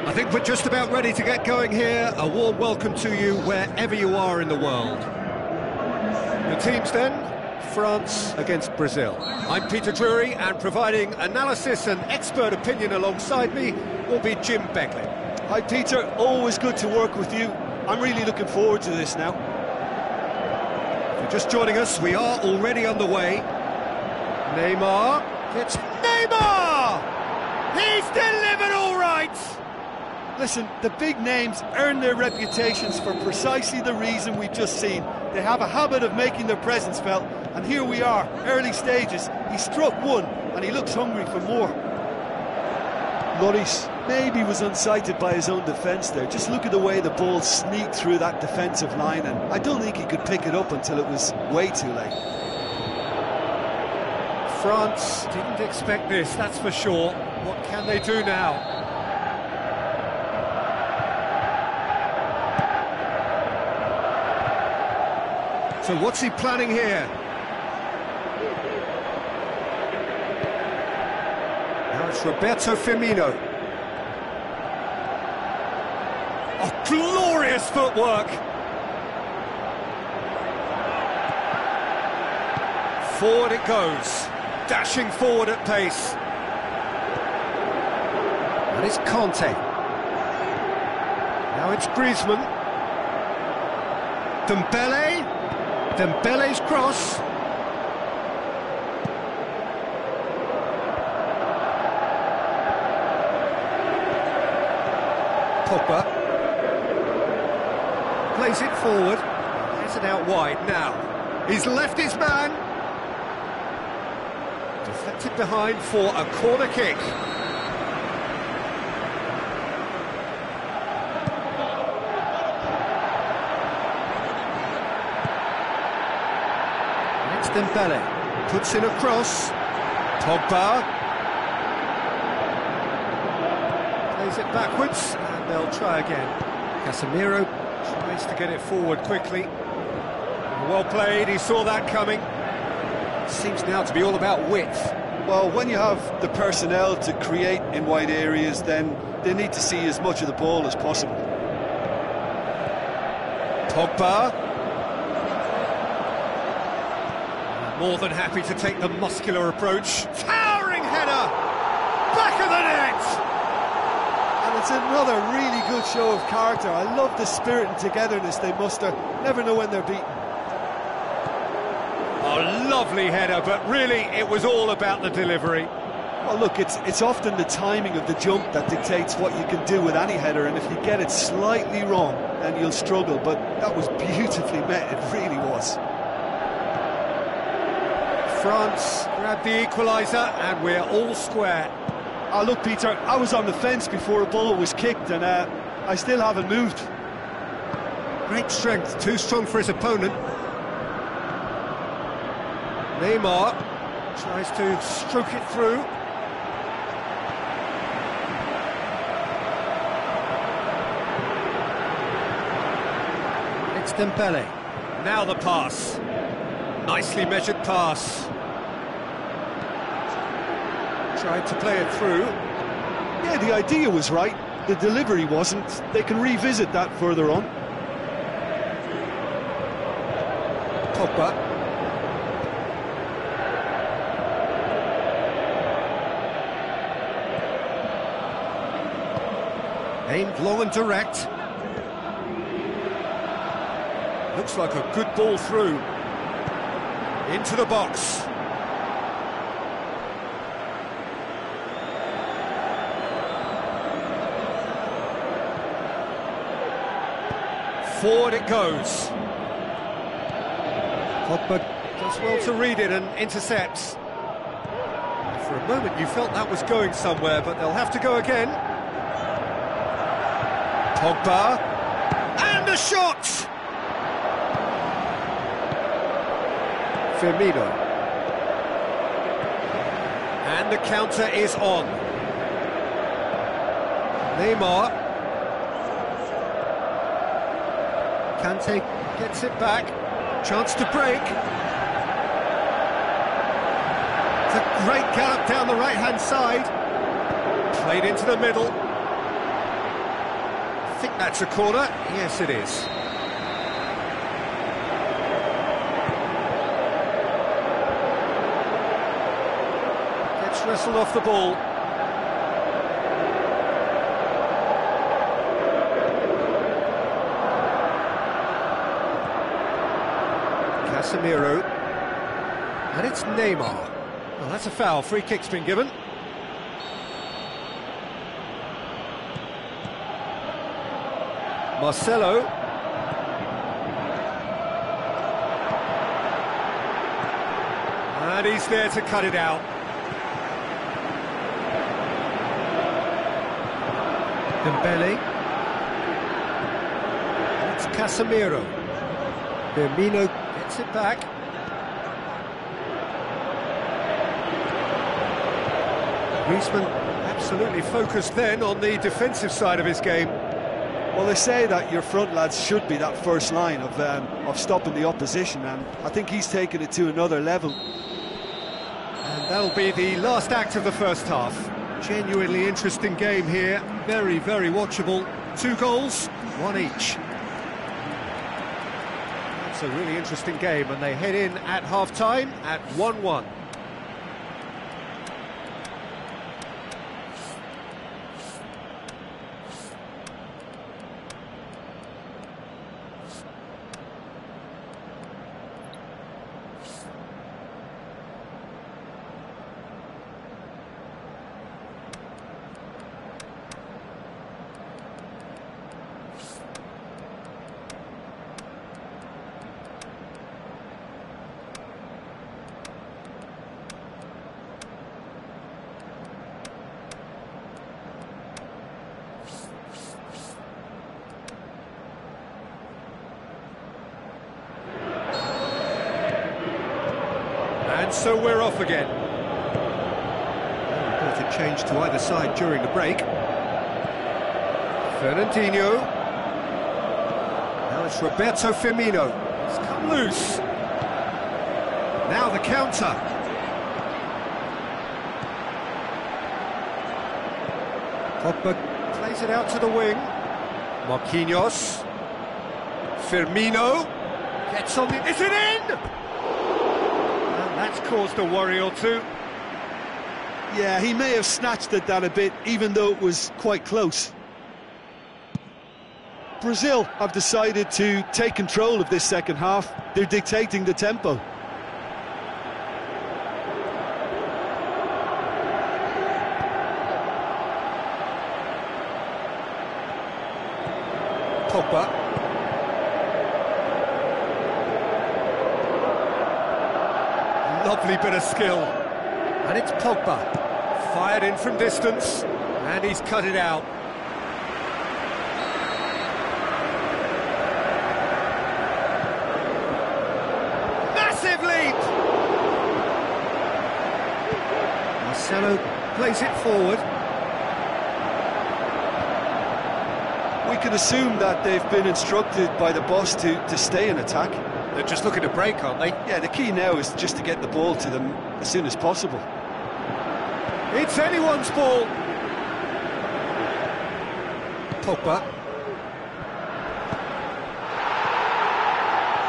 I think we're just about ready to get going here. A warm welcome to you wherever you are in the world. The teams then, France against Brazil. I'm Peter Drury, and providing analysis and expert opinion alongside me will be Jim Begley. Hi Peter, always good to work with you. I'm really looking forward to this now. If you're just joining us, we are already underway. Neymar, it's Neymar! He's delivered all right! Listen, the big names earn their reputations for precisely the reason we've just seen. They have a habit of making their presence felt, and here we are, early stages. He struck one, and he looks hungry for more. Lloris maybe was unsighted by his own defence there. Just look at the way the ball sneaked through that defensive line, and I don't think he could pick it up until it was way too late. France didn't expect this, that's for sure. What can they do now? So what's he planning here? Now it's Roberto Firmino. Oh, glorious footwork! Forward it goes, dashing forward at pace. And it's Conte. Now it's Griezmann. Dembele. Dembele's cross. Pogba plays it forward. Has it out wide now. He's left his man. Deflected behind for a corner kick. Dembele puts in a cross. Pogba plays it backwards, and they'll try again. Casemiro tries to get it forward quickly. Well played, he saw that coming. Seems now to be all about width. Well, when you have the personnel to create in wide areas, then they need to see as much of the ball as possible. Pogba. More than happy to take the muscular approach. Towering header! Back of the net! And it's another really good show of character. I love the spirit and togetherness they muster. Never know when they're beaten. A lovely header, but really it was all about the delivery. Well, look, it's often the timing of the jump that dictates what you can do with any header, and if you get it slightly wrong, then you'll struggle. But that was beautifully met, it really was. France grabbed the equaliser, and we're all square. Oh, look, Peter, I was on the fence before a ball was kicked, and I still haven't moved. Great strength, too strong for his opponent. Neymar tries to stroke it through. It's Dembele. Now the pass. Nicely measured pass. Tried to play it through. Yeah, the idea was right. The delivery wasn't. They can revisit that further on. Pogba. Aimed long and direct. Looks like a good ball through. Into the box. Forward it goes. Pogba does well to read it and intercepts. For a moment you felt that was going somewhere, but they'll have to go again. Pogba. And a shot! Firmino. And the counter is on. Neymar. Kante gets it back. Chance to break. It's a great gallop down the right-hand side. Played into the middle. think that's a corner. Yes, it is. Gets wrestled off the ball. Casemiro. And it's Neymar. Well, that's a foul. Free kick's been given. Marcelo. And he's there to cut it out. Dembele. It's Casemiro. Firmino gets it back. Griezmann absolutely focused then on the defensive side of his game. Well, they say that your front lads should be that first line of stopping the opposition, and I think he's taken it to another level. And that'll be the last act of the first half. Genuinely interesting game here, very, very watchable. 2 goals, 1 each. It's a really interesting game, and they head in at half-time at 1-1. And so we're off again. Important change to either side during the break. Fernandinho. Now it's Roberto Firmino. It's come loose. Now the counter. Pogba plays it out to the wing. Marquinhos. Firmino. Gets on the... Is it in? That's caused a worry or two. Yeah, he may have snatched at that a bit, even though it was quite close. Brazil have decided to take control of this second half. They're dictating the tempo. Pogba. Lovely bit of skill. And it's Pogba. Fired in from distance. And he's cut it out. Massive lead! Marcelo plays it forward. We can assume that they've been instructed by the boss to stay in attack. They're just looking to break, aren't they? Yeah, the key now is just to get the ball to them as soon as possible. It's anyone's ball. Pogba.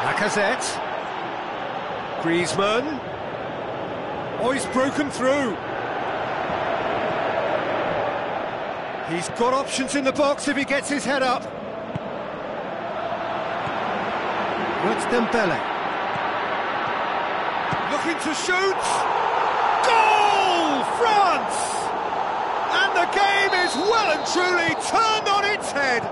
Lacazette. Griezmann. Oh, he's broken through. He's got options in the box if he gets his head up. It's Dembele. Looking to shoot. Goal! France! And the game is well and truly turned on its head.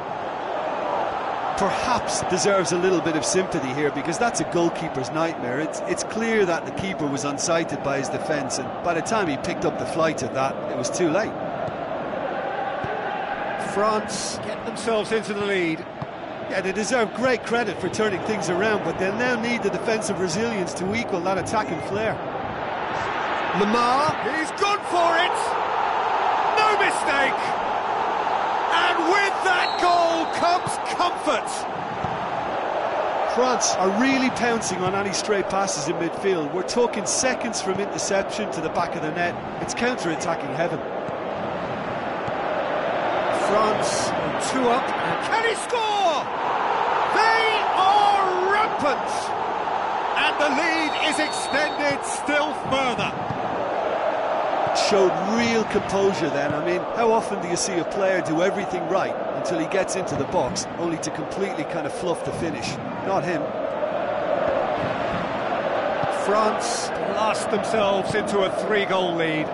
Perhaps deserves a little bit of sympathy here, because that's a goalkeeper's nightmare. It's clear that the keeper was unsighted by his defence, and by the time he picked up the flight of that, it was too late. France get themselves into the lead. Yeah, they deserve great credit for turning things around, but they'll now need the defensive resilience to equal that attacking flair. Lamar, he's gone for it! No mistake! And with that goal comes comfort! France are really pouncing on any stray passes in midfield. We're talking seconds from interception to the back of the net. It's counter-attacking heaven. France, 2 up, and can he score? They are rampant! And the lead is extended still further. Showed real composure then. I mean, how often do you see a player do everything right until he gets into the box, only to completely kind of fluff the finish? Not him. France blast themselves into a 3-goal lead.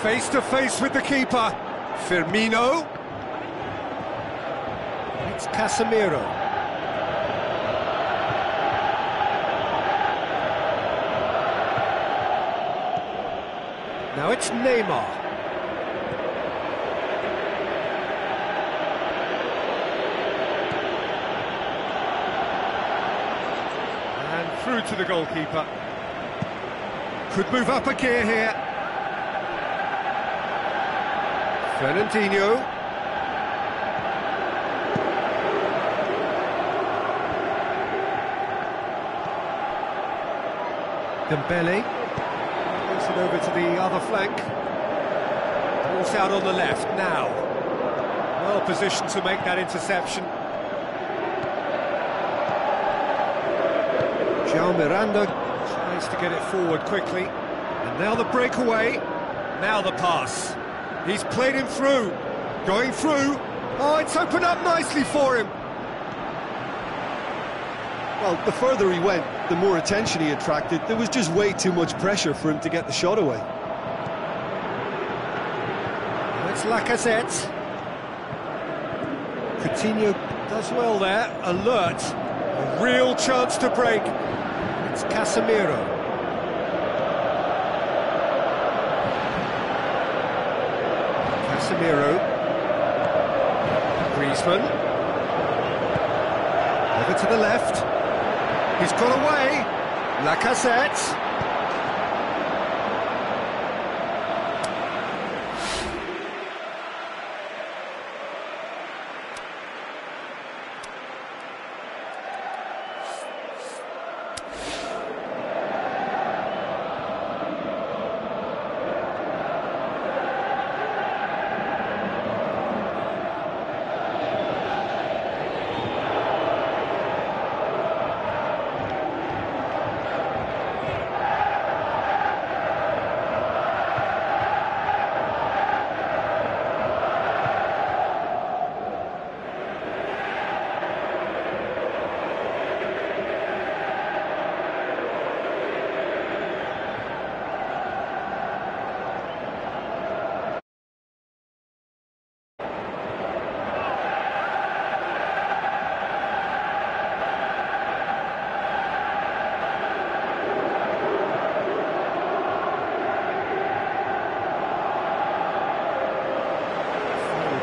Face to face with the keeper, Firmino. It's Casemiro. Now it's Neymar. And through to the goalkeeper. Could move up a gear here. Fernandinho. Dembele. Moves it over to the other flank. Ball's out on the left now. Well positioned to make that interception. João Miranda tries to get it forward quickly. And now the breakaway. Now the pass. He's played him through. Going through. Oh, it's opened up nicely for him. Well, the further he went, the more attention he attracted. There was just way too much pressure for him to get the shot away. That's Lacazette. Coutinho does well there. Alert. A real chance to break. It's Casemiro. Casemiro. Griezmann. Over to the left. He's got away. Lacazette.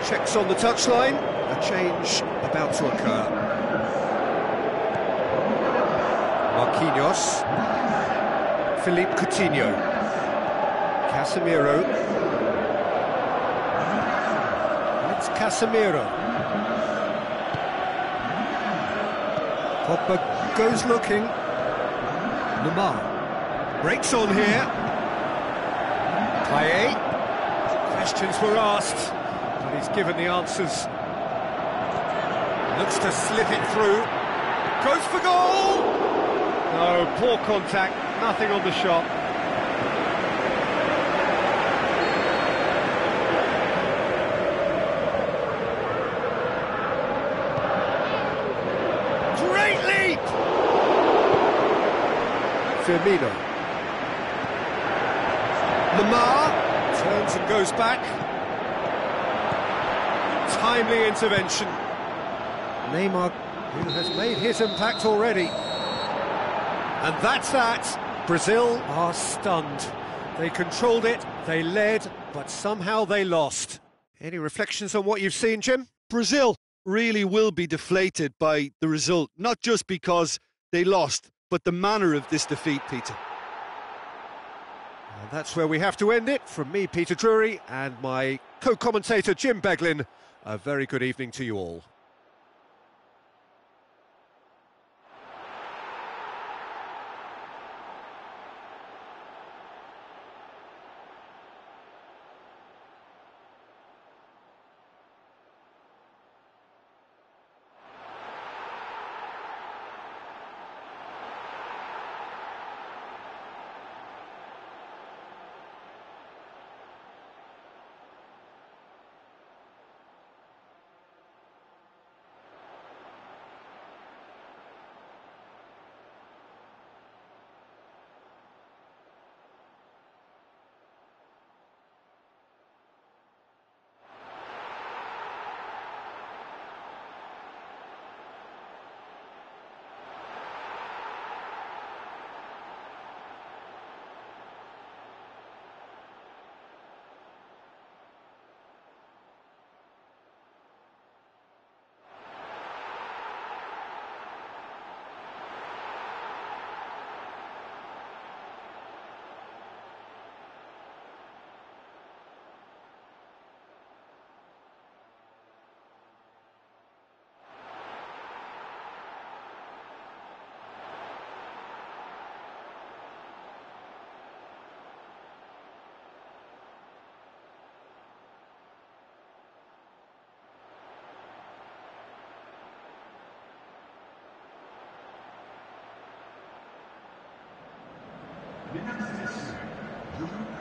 Checks on the touchline, a change about to occur. Marquinhos, Philippe Coutinho, Casemiro. It's Casemiro. Pogba goes looking. Lamar breaks on here. Payet. Questions were asked. He's given the answers. Looks to slip it through. Goes for goal! No, poor contact, nothing on the shot. Great leap! Firmino. Lamar turns and goes back. Timely intervention. Neymar, who has made his impact already. And that's that. Brazil are stunned. They controlled it, they led, but somehow they lost. Any reflections on what you've seen, Jim? Brazil really will be deflated by the result, not just because they lost, but the manner of this defeat, Peter. And that's where we have to end it. From me, Peter Drury, and my co-commentator, Jim Beglin. A very good evening to you all. Mesdames et messieurs, je vous